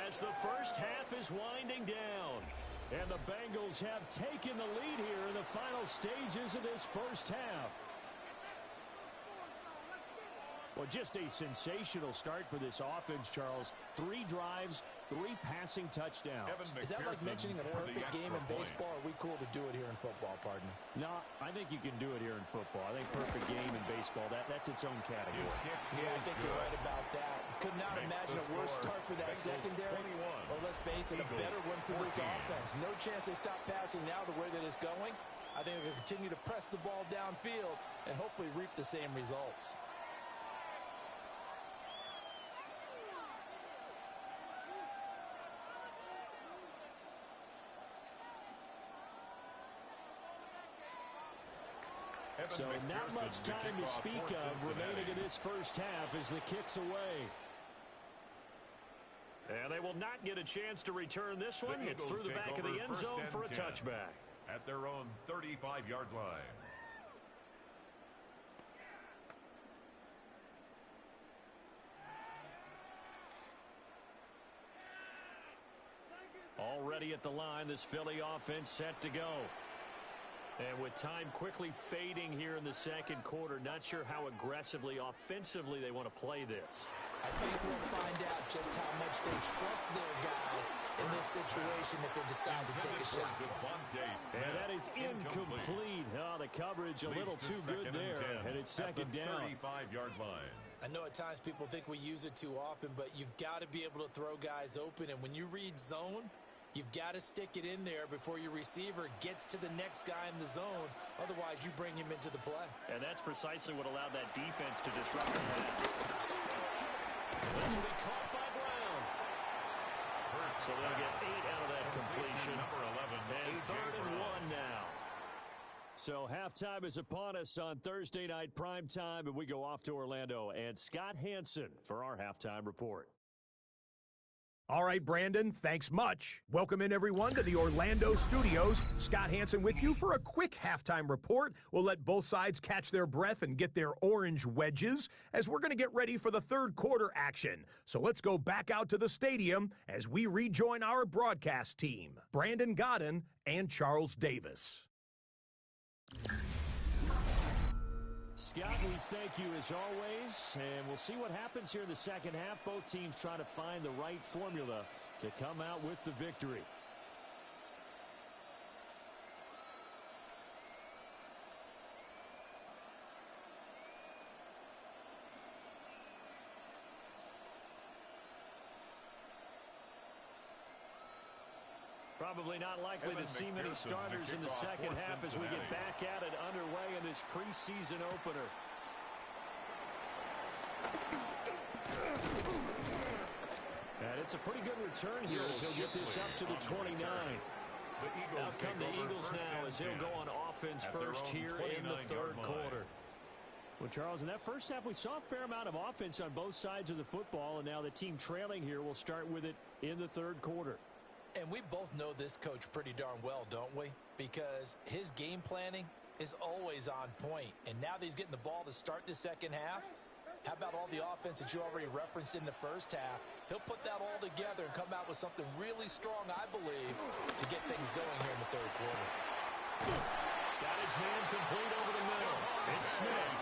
as the first half is winding down. And the Bengals have taken the lead here in the final stages of this first half. Well, just a sensational start for this offense, Charles. 3 drives, 3 passing touchdowns. Is that like mentioning a perfect game in baseball? Or are we cool to do it here in football, partner? No, I think you can do it here in football. I think perfect game in baseball, that's its own category. Yeah, I think you're right about that. Could not imagine a worse start for that secondary. Or let's face it, a better one for this offense. No chance they stop passing now the way that it's going. I think they're going to continue to press the ball downfield and hopefully reap the same results. So not much time to speak of remaining in this first half as the kick's away. And they will not get a chance to return this one. It's through the back of the end zone for a touchback. At their own 35-yard line. Already at the line, this Philly offense set to go. And with time quickly fading here in the second quarter, not sure how aggressively, offensively they want to play this. I think we'll find out just how much they trust their guys in this situation if they decide to take a shot. And that is incomplete. Oh, the coverage a little too good there, and it's second down. 35-yard line. I know at times people think we use it too often, but you've got to be able to throw guys open. And when you read zone, you've got to stick it in there before your receiver gets to the next guy in the zone. Otherwise, you bring him into the play. And that's precisely what allowed that defense to disrupt the pass. This will be caught by Brown. So they'll get 8 out of that completion. And 3rd and 1 now. So halftime is upon us on Thursday night prime time, and we go off to Orlando. And Scott Hansen for our halftime report. All right, Brandon, thanks much. Welcome in, everyone, to the Orlando studios. Scott Hansen with you for a quick halftime report. We'll let both sides catch their breath and get their orange wedges as we're going to get ready for the third quarter action. So let's go back out to the stadium as we rejoin our broadcast team, Brandon Godden, and Charles Davis. Scott, we thank you as always, and we'll see what happens here in the second half. Both teams trying to find the right formula to come out with the victory. Probably not likely to see many starters in the second half as we get back at it underway in this preseason opener. And it's a pretty good return here as he'll get this up to the 29. Out come the Eagles now as he'll go on offense first here in the third quarter. Well, Charles, in that first half, we saw a fair amount of offense on both sides of the football, and now the team trailing here will start with it in the third quarter. And we both know this coach pretty darn well, don't we? Because his game planning is always on point. And now that he's getting the ball to start the second half, how about all the offense that you already referenced in the first half? He'll put that all together and come out with something really strong, I believe, to get things going here in the third quarter. Got his man complete over the middle. It's Smith.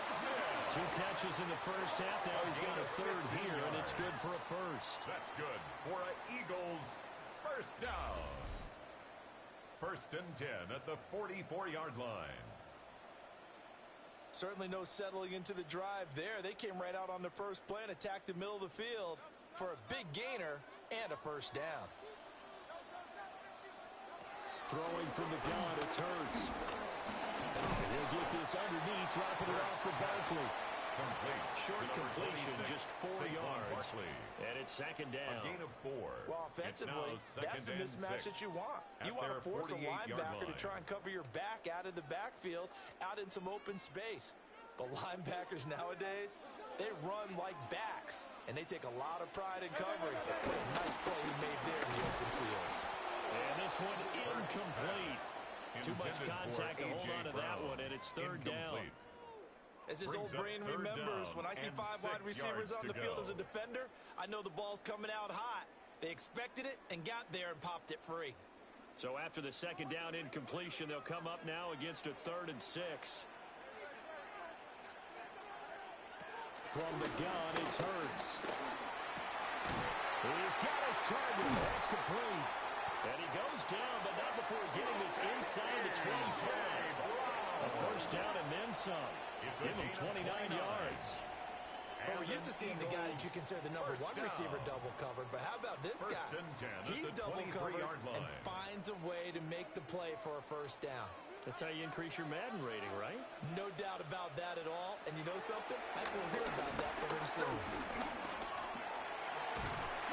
2 catches in the first half. Now he's got a third here, and it's good for a first. That's good for an Eagles first down. First and 10 at the 44-yard line. Certainly no settling into the drive there. They came right out on the first play and attacked the middle of the field for a big gainer and a first down. Throwing from the gun, it's Hurts. He'll get this underneath, dropping it off for Barkley. Complete. Short completion, just 4 yards. And it's second down. A gain of 4. Well, offensively, that's the mismatch that you want. You want to force a linebacker to try and cover your back out of the backfield, out in some open space. But linebackers nowadays, they run like backs, and they take a lot of pride in covering. What a nice play he made there in the open field. And this one incomplete. Too much contact to hold on to that one, and it's third down. As his old brain remembers, when I see 5 wide receivers on the field as a defender, I know the ball's coming out hot. They expected it and got there and popped it free. So after the second down incompletion, they'll come up now against a 3rd and 6. From the gun, it's Hurts. He's got his target. That's complete. And he goes down, but not before getting this inside the 25. A first down and then some. Give him 29 yards. Well, we're used to seeing the guy that you consider the number 1 receiver double covered, but how about this guy? He's double covered and finds a way to make the play for a first down. That's how you increase your Madden rating, right? No doubt about that at all. And you know something? I think we'll hear about that from him soon.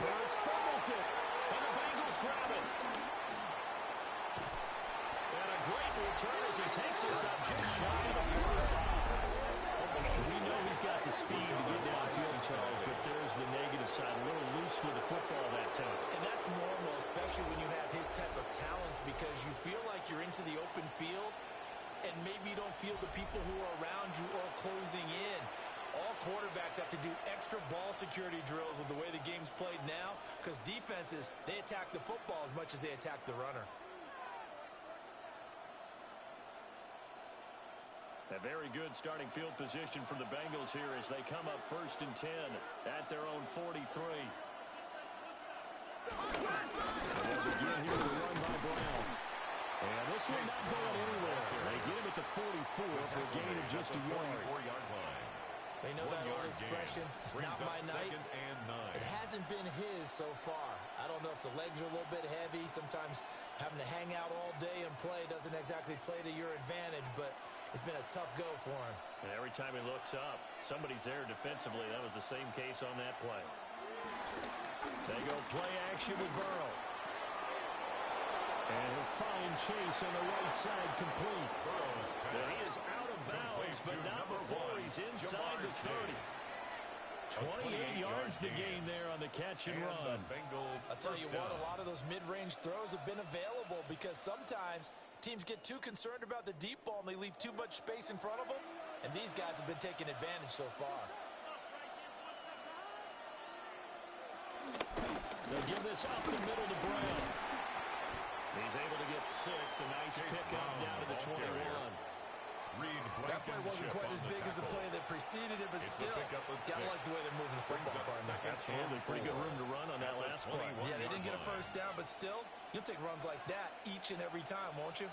Hurts fumbles it, and the Bengals grab it. And a great return as he takes us up just shy of the 45. We know he's got the speed to get downfield, Charles, but there's the negative side. A little loose with the football that time. And that's normal, especially when you have his type of talents, because you feel like you're into the open field, and maybe you don't feel the people who are around you or closing in. All quarterbacks have to do extra ball security drills with the way the game's played now, because defenses, they attack the football as much as they attack the runner. A very good starting field position for the Bengals here as they come up first and 10 at their own 43. And they'll begin here with a run by Brown. And this one not going anywhere. They get him at the 44 for a gain of just a yard. They know that old expression, it's not my night. It hasn't been his so far. I don't know if the legs are a little bit heavy. Sometimes having to hang out all day and play doesn't exactly play to your advantage, but it's been a tough go for him. And every time he looks up, somebody's there defensively. That was the same case on that play. They go play action with Burrow. And he'll find Chase on the right side complete. And he is out of bounds, but not before he's inside the 30. 28 yards the gain there on the catch and run. I'll tell you what, a lot of those mid-range throws have been available because sometimes teams get too concerned about the deep ball and they leave too much space in front of them, and these guys have been taking advantage so far. They'll give this up the middle to Brown. He's able to get 6. A nice pickup down to the 21. That play wasn't quite as big as the play that preceded it, but still, gotta like the way they're moving the football, partner. Absolutely, pretty good room to run on that last play. Yeah, they didn't get a first down, but still, you'll take runs like that each and every time, won't you?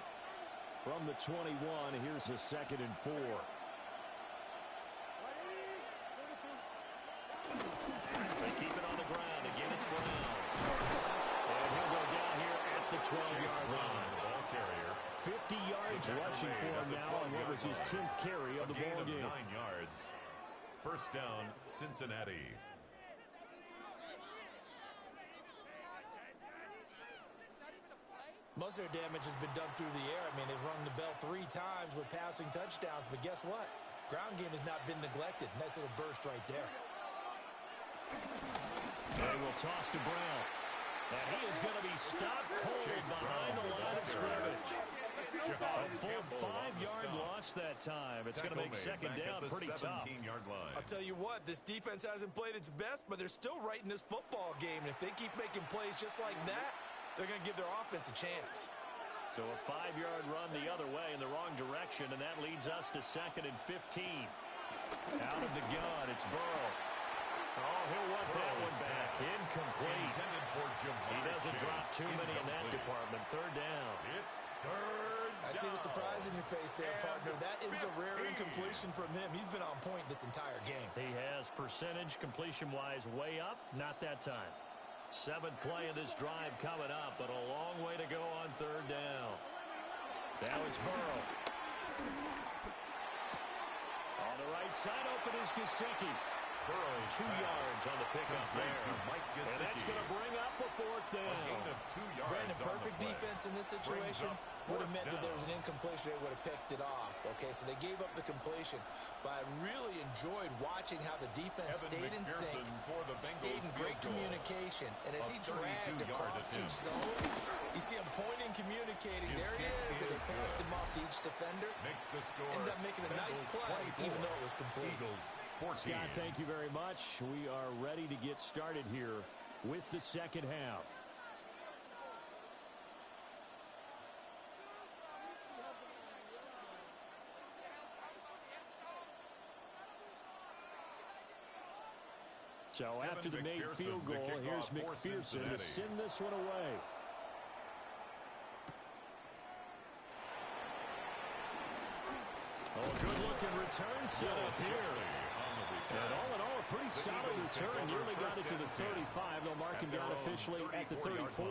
From the 21, here's a 2nd and 4. They keep it on the ground. Again, it's Brown. And he'll go down here at the 12-yard line. The ball carrier. 50 yards rushing for him now on what was his 10th carry of the ball game. 9 yards. First down, Cincinnati. Most of their damage has been done through the air. I mean, they've rung the bell 3 times with passing touchdowns, but guess what? Ground game has not been neglected. Nice little burst right there. They will toss to Brown. And he is going to be stopped cold behind the line of scrimmage. A full 5-yard loss that time. It's going to make second down pretty tough. I'll tell you what, this defense hasn't played its best, but they're still right in this football game. And if they keep making plays just like that, they're going to give their offense a chance. So a 5-yard run the other way in the wrong direction, and that leads us to 2nd and 15. Out of the gun, it's Burrow. Oh, he'll want that one back. Incomplete. He doesn't drop too many in that department. 3rd down. It's 3rd down. I see the surprise in your face there, partner. That is a rare incompletion from him. He's been on point this entire game. He has percentage completion-wise way up. Not that time. 7th play of this drive coming up, but a long way to go on 3rd down. Now it's Burrow. On the right side, open is Gesicki. Burrow 2 yards on the pickup there. And that's going to bring up a 4th down. Brandon, perfect defense in this situation would have meant that there was an incompletion. They would have picked it off. Okay, so they gave up the completion. But I really enjoyed watching how the defense stayed in sync, stayed in great communication. And as he dragged across each zone, you see him pointing, communicating. There he is, and they passed him off to each defender. Ended up making a nice play, even though it was complete. Scott, thank you very much. We are ready to get started here with the second half. So after the made field goal, here's McPherson to send this one away. Oh, good-looking return set up here. And all in all, a pretty solid return. Nearly got it to the 35. They'll mark him down officially at the 34.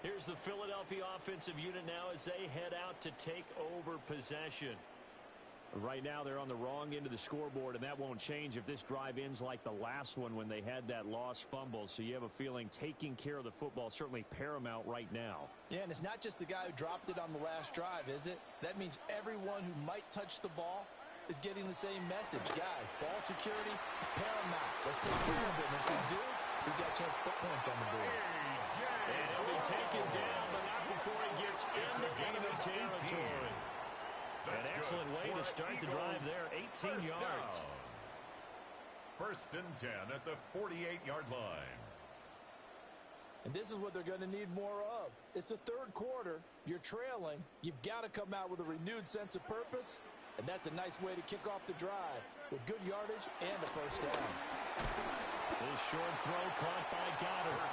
Here's the Philadelphia offensive unit now as they head out to take over possession. Right now, they're on the wrong end of the scoreboard, and that won't change if this drive ends like the last one when they had that lost fumble. So you have a feeling taking care of the football is certainly paramount right now. Yeah, and it's not just the guy who dropped it on the last drive, is it? That means everyone who might touch the ball is getting the same message. Guys, ball security, paramount. Let's take care of it. And if we do, we've got a chance to put points on the board. And he'll be taken down, but not before he gets into enemy territory. An excellent way to start the drive there, 18 yards. First and 10 at the 48-yard line. And this is what they're going to need more of. It's the 3rd quarter. You're trailing. You've got to come out with a renewed sense of purpose, and that's a nice way to kick off the drive with good yardage and a first down. This short throw caught by Goddard.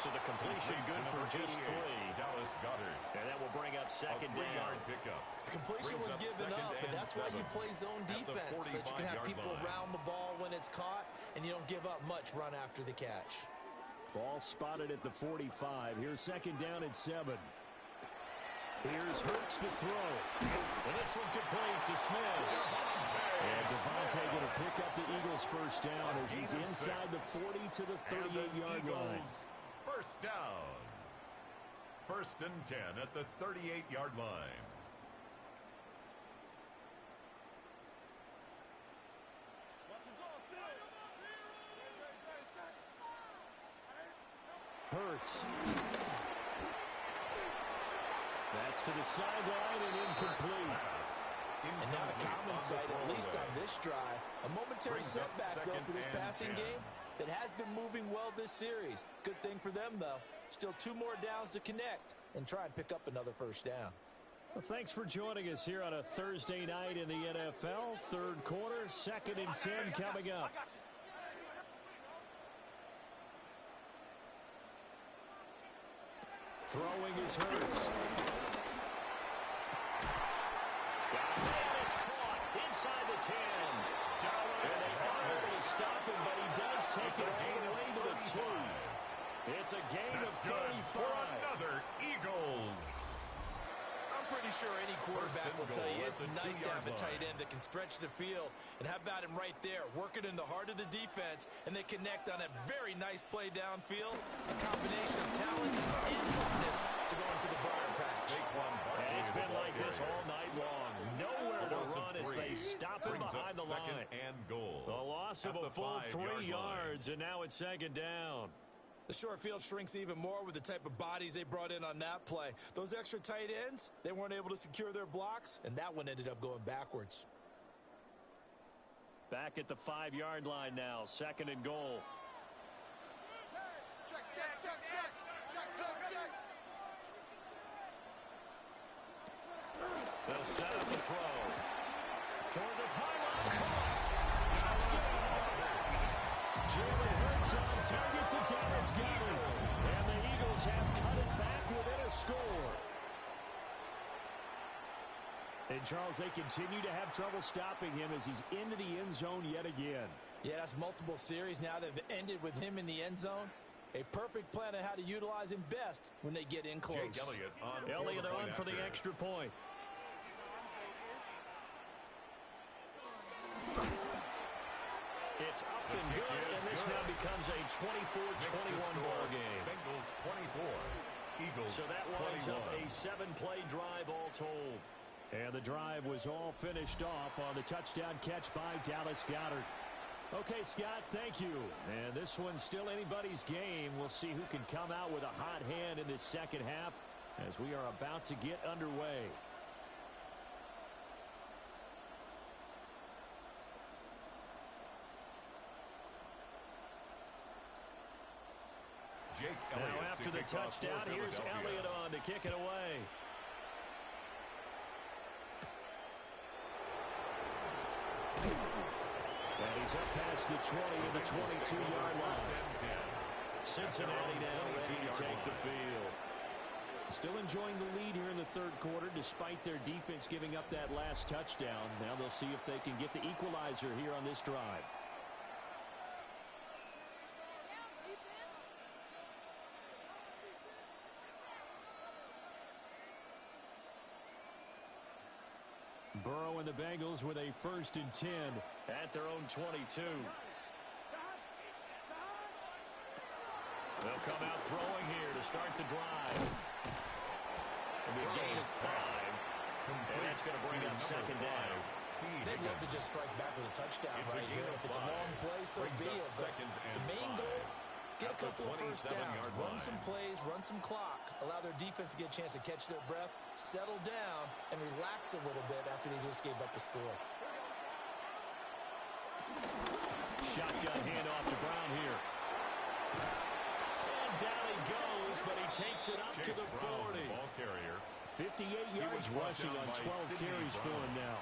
So the completion good for just 3. Dallas Goddard. And that will bring up second down. The completion was given up, but that's why you play zone defense, so that you can have people around the ball when it's caught, and you don't give up much run after the catch. Ball spotted at the 45. Here's second down and 7. Here's Hurts to throw. And this one complete to Smith. And Devontae going to pick up the Eagles' first down as he's inside the 40 to the 38-yard line. First down. First and 10 at the 38-yard line. Hurts. That's to the sideline and incomplete. And not a common sight, at least on this drive. A momentary setback, though, for this passing game that has been moving well this series. Good thing for them, though. Still 2 more downs to connect and try and pick up another first down. Well, thanks for joining us here on a Thursday night in the NFL. Third quarter, 2nd and 10 coming up. Throwing is Hurts. And it's caught inside the 10. And they are able to stop him, but he does take it all the way to the 2. It's a gain of 35. For another Eagles. I'm pretty sure any quarterback will tell you it's nice to have a tight end that can stretch the field. And how about him right there, working in the heart of the defense, and they connect on a very nice play downfield. A combination of talent and toughness to go into the briar patch. And it's been like this all night long. Nowhere to run as they stop him behind the line. And goal. The loss of a full 3 yards, and now it's 2nd down. The short field shrinks even more with the type of bodies they brought in on that play. Those extra tight ends, they weren't able to secure their blocks, and that one ended up going backwards. Back at the 5-yard line now, 2nd and goal. They'll set up the throw. Toward the pylon. Touchdown. Jalen Hurts on target to Dallas Goedert. And the Eagles have cut it back within a score. And, Charles, they continue to have trouble stopping him as he's into the end zone yet again. Yeah, that's multiple series now that have ended with him in the end zone. A perfect plan on how to utilize him best when they get in close. Jake Elliott on for the extra point. It's up and good, and this now becomes a 24-21 ball game. Bengals 24, Eagles So that winds up a 7-play drive all told. And the drive was all finished off on the touchdown catch by Dallas Goedert. Okay, Scott, thank you. And this one's still anybody's game. We'll see who can come out with a hot hand in this second half as we are about to get underway. Jake Elliott now after the touchdown, here's Elliott on to kick it away. And he's up past the 20 and the 22-yard line. Cincinnati now ready to take the field. Still enjoying the lead here in the third quarter despite their defense giving up that last touchdown. Now they'll see if they can get the equalizer here on this drive. Burrow and the Bengals with a 1st and 10 at their own 22. They'll come out throwing here to start the drive. It'll be a gain of 5. And that's going to bring up 2nd down. They'd love to just strike back with a touchdown right here. If it's a long play, so be it. But the main goal, get a couple of first downs, run some plays, run some clock, allow their defense to get a chance to catch their breath, settle down, and relax a little bit after they just gave up a score. Shotgun handoff to Brown here. And down he goes, but he takes it up to the 40. 58 yards rushing on 12 carries for him now.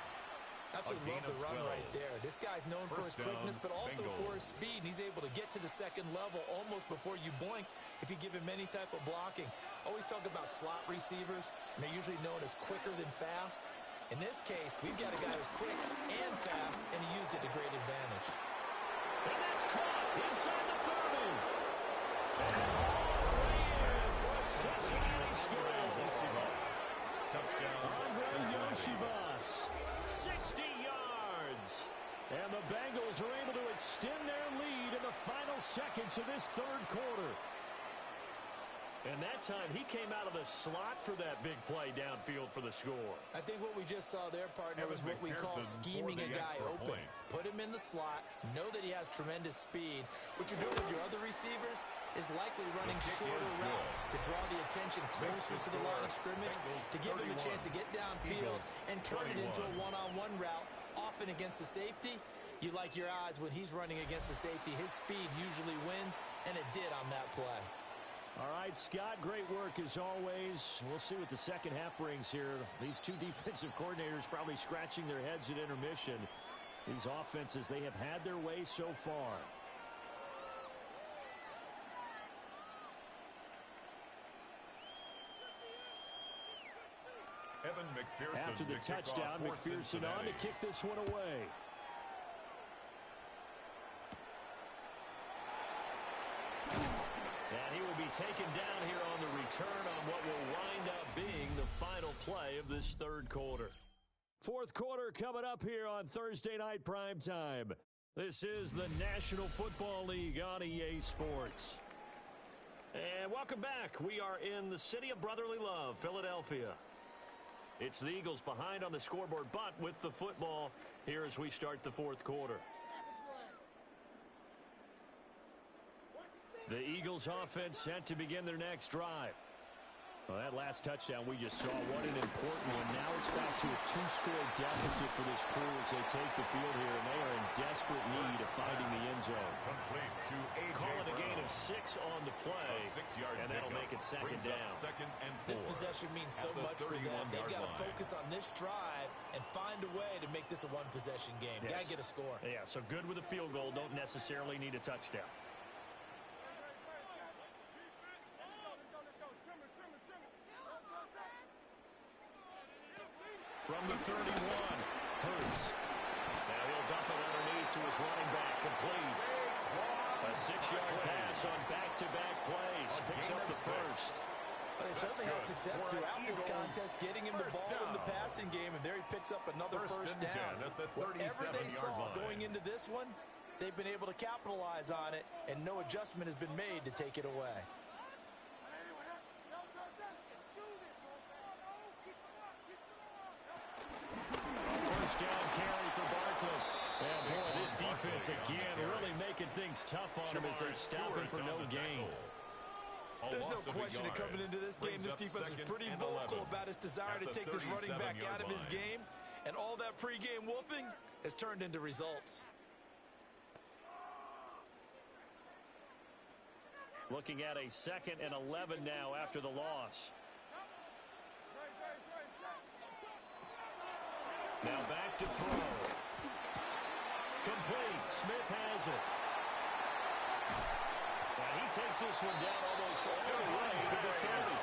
Absolutely love the run right there. This guy's known for his quickness, but also for his speed. And he's able to get to the second level almost before you blink if you give him any type of blocking. Always talk about slot receivers, and they're usually known as quicker than fast. In this case, we've got a guy who's quick and fast, and he used it to great advantage. And that's caught inside the 30. And all the way in for a Cincinnati score. Touchdown. Andre Yoshibas, 60 yards. And the Bengals are able to extend their lead in the final seconds of this third quarter. And that time, he came out of the slot for that big play downfield for the score. I think what we just saw there, partner, was what we call scheming a guy open. Put him in the slot, know that he has tremendous speed. What you're doing with your other receivers is likely running shorter routes to draw the attention closer to the line of scrimmage, to give him a chance to get downfield and turn it into a one-on-one route, often against the safety. You like your odds when he's running against the safety. His speed usually wins, and it did on that play. All right, Scott, great work as always. We'll see what the second half brings here. These two defensive coordinators probably scratching their heads at intermission. These offenses, they have had their way so far. Evan McPherson after the touchdown, McPherson on to kick this one away. And he will be taken down here on the return on what will wind up being the final play of this third quarter. Fourth quarter coming up here on Thursday Night Primetime. This is the National Football League on EA Sports. And welcome back. We are in the city of brotherly love, Philadelphia. It's the Eagles behind on the scoreboard, but with the football here as we start the fourth quarter. The Eagles offense set to begin their next drive. Well, that last touchdown we just saw, what an important one. Now it's back to a two-score deficit for this crew as they take the field here, and they are in desperate need of finding the end zone. Complete to A.J. Call it a gain Brown. of 6 on the play, and that'll make it second down. Second and 4. This possession means so much for them. They've got to focus on this drive and find a way to make this a one-possession game. Yes. Got to get a score. Yeah, so good with a field goal. Don't necessarily need a touchdown. From the 31, Hurts. Now he'll dump it underneath to his running back, complete. A 6-yard pass on back-to-back plays. Picks up the first. Well, they certainly had success throughout this contest, getting him the ball in the passing game, and there he picks up another first down. Whatever they saw going into this one, they've been able to capitalize on it, and no adjustment has been made to take it away. First down carry for Barkley. And boy, this defense again really making things tough on him as they stop him for no gain. There's no question that coming into this game, this defense is pretty vocal about its desire to take this running back out of his game, and all that pregame wolfing has turned into results. Looking at a 2nd and 11 now after the loss. Now back to throw. Complete. Smith has it. And he takes this one down almost all the way to the 30.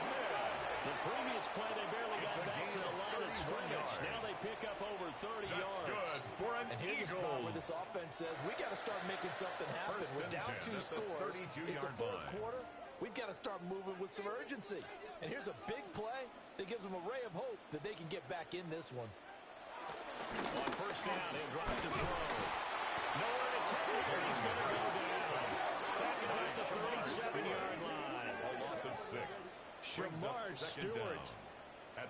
The previous play, they barely got back to the line of scrimmage. Now they pick up over 30 yards. And here's a spot where this offense says, we got to start making something happen. We're down 2 scores. It's the fourth quarter. We've got to start moving with some urgency. And here's a big play that gives them a ray of hope that they can get back in this one. On first down, he'll drop to throw. Nowhere to take it. He's going to go down. Back at about the 37-yard line. A loss of 6. Shamar Stewart.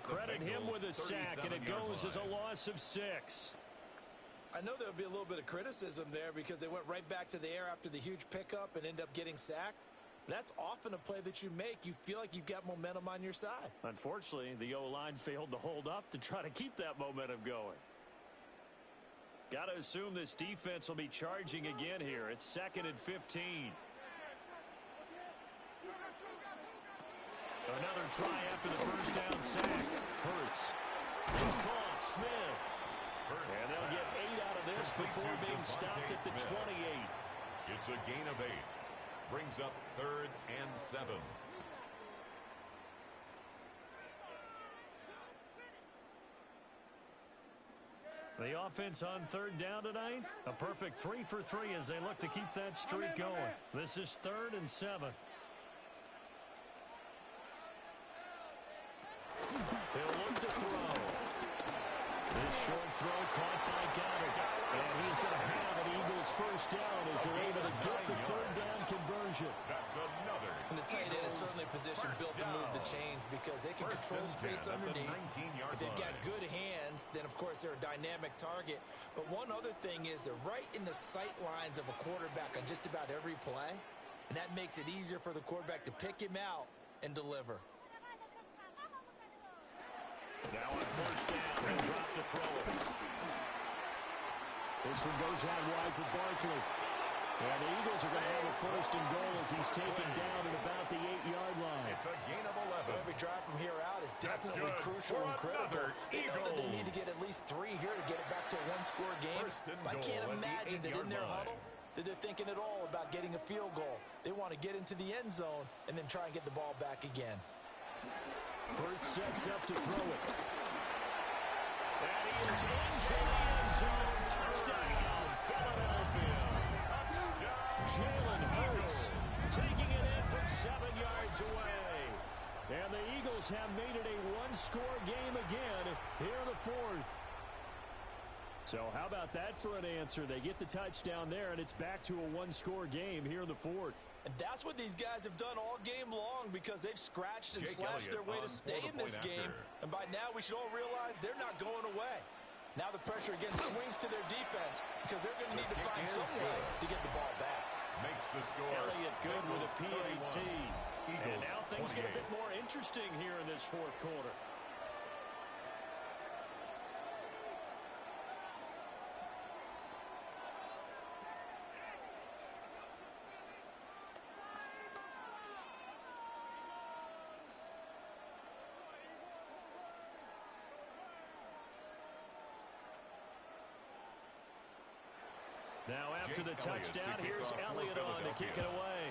Credit him with a sack, and it goes as a loss of 6. I know there'll be a little bit of criticism there because they went right back to the air after the huge pickup and end up getting sacked. That's often a play that you make. You feel like you've got momentum on your side. Unfortunately, the O-line failed to hold up to try to keep that momentum going. Got to assume this defense will be charging again here. It's 2nd and 15. Another try after the first down sack. Hurts. It's caught. Smith. And they'll get 8 out of this before being stopped at the 28. It's a gain of 8. Brings up 3rd and 7. The offense on 3rd down tonight, a perfect 3 for 3 as they look to keep that streak going. This is 3rd and 7. He'll look to throw. This short throw caught by Goddard. And he's going to have an Eagles first down as they're able to get the 3rd down conversion. That's another. And the tight end is certainly a position built to move the chains because they can control space underneath. If they've got good hands, then of course they're a dynamic target. But one other thing is they're right in the sight lines of a quarterback on just about every play. And that makes it easier for the quarterback to pick him out and deliver. Now on first down, he'll drop to throw it. This one goes out wide for Barkley. And the Eagles are going to have a first and goal as he's taken down at about the 8-yard line. It's a gain of 11. Every drive from here out is definitely crucial and critical. They know that they need to get at least 3 here to get it back to a one-score game. But I can't imagine that in their huddle that they're thinking at all about getting a field goal. They want to get into the end zone and then try and get the ball back again. Burt sets up to throw it. And he is into the end zone. Touchdown, Philadelphia. Jalen Hurts taking it in from 7 yards away. And the Eagles have made it a one-score game again here in the fourth. So how about that for an answer? They get the touchdown there, and it's back to a one-score game here in the fourth. And that's what these guys have done all game long because they've scratched and slashed their way to stay in this game. And by now we should all realize they're not going away. Now the pressure again swings to their defense because they're going to need to find some way to get the ball back. Makes the score. Elliott good with a PAT. And now things get a bit more interesting here in this fourth quarter. Now after the touchdown, here's Elliott on to kick it away.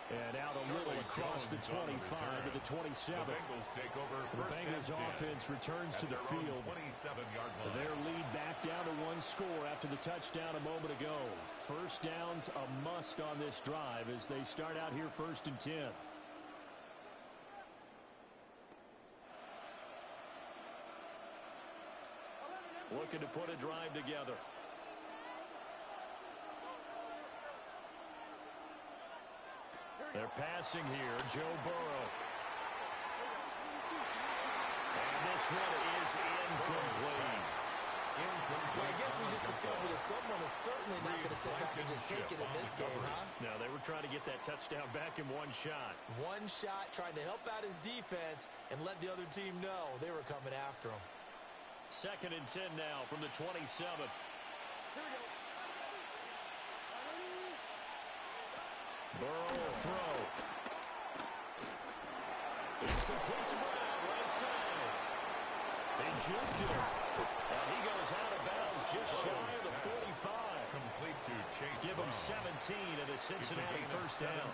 And out a little across the 25 to the 27. The Bengals take over. The Bengals offense returns to the field. 27-yard line. Their lead back down to one score after the touchdown a moment ago. First down's a must on this drive as they start out here 1st and 10. Looking to put a drive together. They're passing here. Joe Burrow. And this one is incomplete. Well, I guess we just discovered that someone is certainly not going to sit back and just take it in this game, huh? No, they were trying to get that touchdown back in one shot. One shot, trying to help out his defense and let the other team know they were coming after him. 2nd and 10 now from the 27. Burrow will throw. It's complete to Brown, right side. They juked him. And he goes out of bounds just shy of the 45. Complete to Chase. Give him 17 at a Cincinnati first down.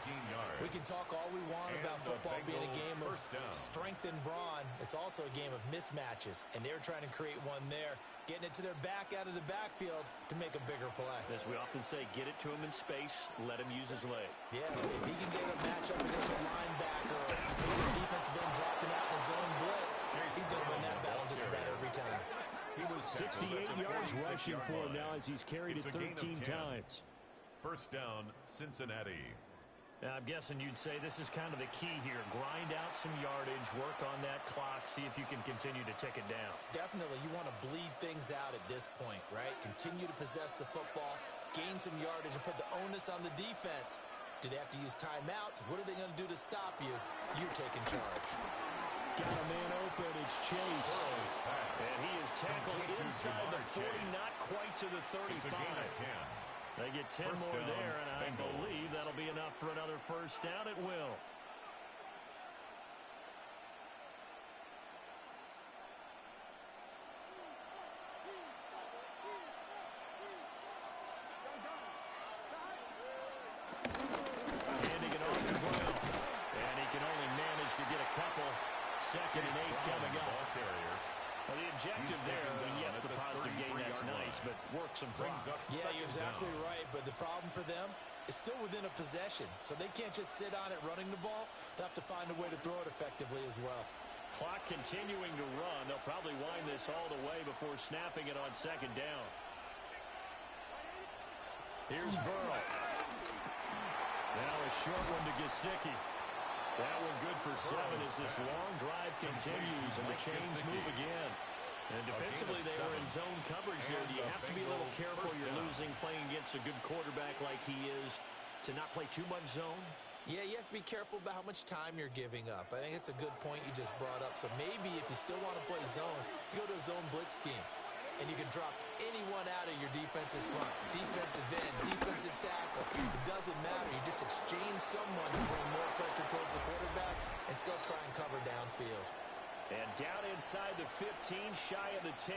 We can talk all we want about football being a game of strength and brawn. It's also a game of mismatches, and they're trying to create one there, getting it to their back out of the backfield to make a bigger play. As we often say, get it to him in space, let him use his leg. Yeah, if he can get a matchup against a linebacker or the defensive end dropping out in a zone blitz, he's going to win that battle just about every time. 68 yards rushing for him now as he's carried it 13 times. First down, Cincinnati. Now, I'm guessing you'd say this is kind of the key here. Grind out some yardage, work on that clock, see if you can continue to tick it down. Definitely. You want to bleed things out at this point, right? Continue to possess the football, gain some yardage, and put the onus on the defense. Do they have to use timeouts? What are they going to do to stop you? You're taking charge. Got a man open. It's Chase. And he is tackled inside the 40, not quite to the 35. They get 10 more there, and I believe that'll be enough for another first down. It will. Handing it off to Brown. And he can only manage to get a couple. 2nd and 8 coming up. Well, the objective there, I mean, yes, the positive gain, that's nice, but work some clock. Yeah, you're exactly right, but the problem for them is still within a possession, so they can't just sit on it running the ball. They'll have to find a way to throw it effectively as well. Clock continuing to run. They'll probably wind this all the way before snapping it on 2nd down. Here's Burrow. Now a short one to Gesicki. That one good for 7 as this long drive continues and the chains move again. And defensively, they were in zone coverage there. Do you have to be a little careful? You're losing playing against a good quarterback like he is to not play too much zone? Yeah, you have to be careful about how much time you're giving up. I think it's a good point you just brought up. So maybe if you still want to play zone, you go to a zone blitz scheme. And you can drop anyone out of your defensive front. Defensive end, defensive tackle. It doesn't matter. You just exchange someone to bring more pressure towards the quarterback and still try and cover downfield. And down inside the 15, shy of the 10.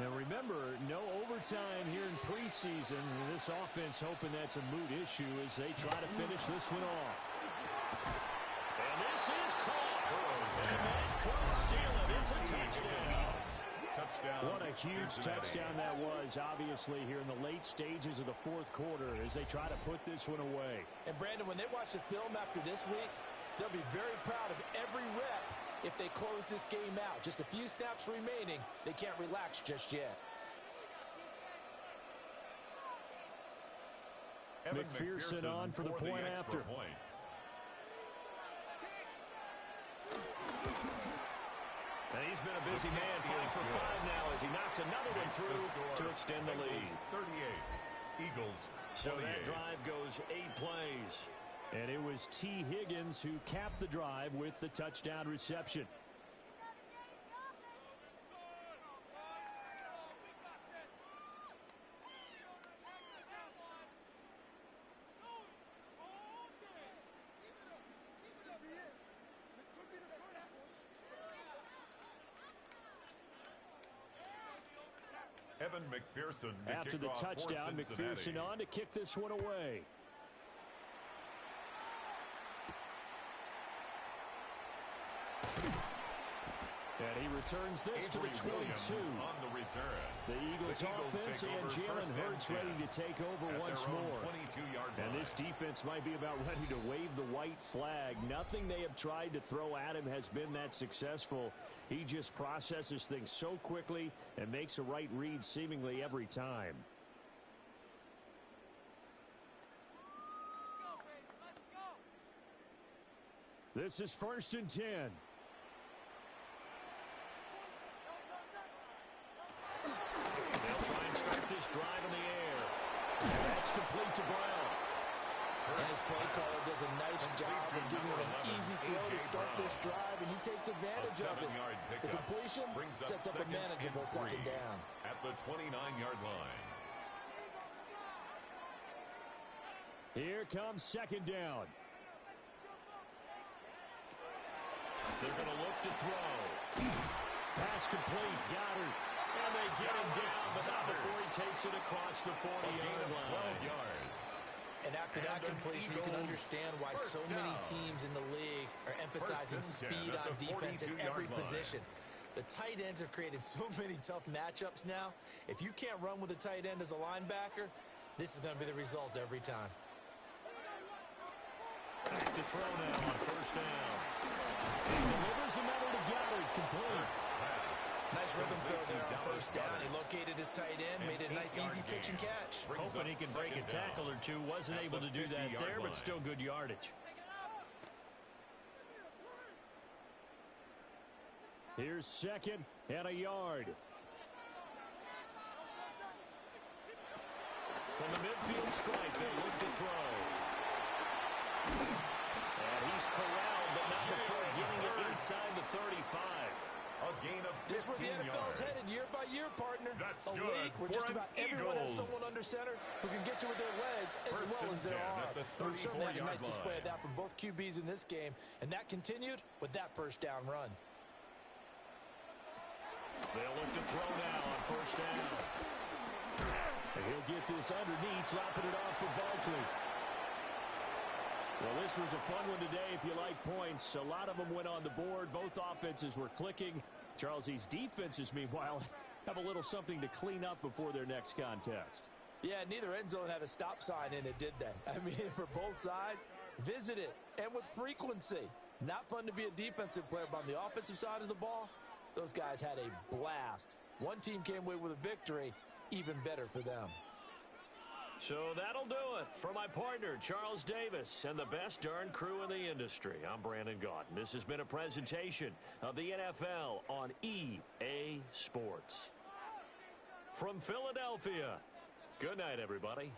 Now remember, no overtime here in preseason. This offense hoping that's a moot issue as they try to finish this one off. And this is caught. And that could seal it. It's a touchdown. What a huge touchdown that was, obviously, here in the late stages of the fourth quarter as they try to put this one away. And, Brandon, when they watch the film after this week, they'll be very proud of every rep. If they close this game out, just a few snaps remaining, they can't relax just yet. McPherson on for the point after. And he's been a busy man, 5 for 5 now as he knocks another one through to extend the lead. 38, Eagles 28. So that drive goes 8 plays. And it was T. Higgins who capped the drive with the touchdown reception. Evan McPherson after the touchdown, McPherson on to kick this one away. And he returns this to the 22. On the return. The Eagles offense and Jalen Hurts ready to take over once more. And this defense might be about ready to wave the white flag. Nothing they have tried to throw at him has been that successful. He just processes things so quickly and makes a right read seemingly every time. This is 1st and 10. They'll try and start this drive in the air. And that's complete to Brown. And his play caller does a nice job of giving him an easy throw to start this drive, and he takes advantage of it. The completion sets up a manageable second down. At the 29-yard line. Here comes second down. They're going to look to throw. Pass complete. Goddard. And they get him down, but not before he takes it across the 40-yard line. 12 yards. And after that completion, you can understand why so many teams in the league are emphasizing speed on defense at every position. The tight ends have created so many tough matchups now. If you can't run with a tight end as a linebacker, this is going to be the result every time. Back to throw now on 1st down. He delivers another to Goddard, complete. Nice rhythm throw there on 1st down. He located his tight end, made it a nice, easy pitch and catch. Hoping he can break a tackle or two. Wasn't able to do that there, but still good yardage. Here's 2nd and a yard. From the midfield stripe, they look to throw. And he's corralled, but not before getting it inside the 35. A gain of 15 This is where the NFL yards. is headed year by year, partner. That's a good league where for just about an everyone has Eagles. someone under center who can get you with their legs as First well and as their 10 arm. at the We certainly had a 34-yard nice display of line. that from both QBs in this game, and that continued with that 1st down run. They'll look to throw now on 1st down. And he'll get this underneath, dropping it off for Barkley. Well, this was a fun one today if you like points. A lot of them went on the board. Both offenses were clicking. Charles, these defenses, meanwhile, have a little something to clean up before their next contest. Yeah, neither end zone had a stop sign in it, did they? I mean, for both sides, visit it, and with frequency. Not fun to be a defensive player, but on the offensive side of the ball, those guys had a blast. One team came away with a victory, even better for them. So that'll do it. For my partner, Charles Davis, and the best darn crew in the industry, I'm Brandon Gaudin. This has been a presentation of the NFL on EA Sports. From Philadelphia, good night, everybody.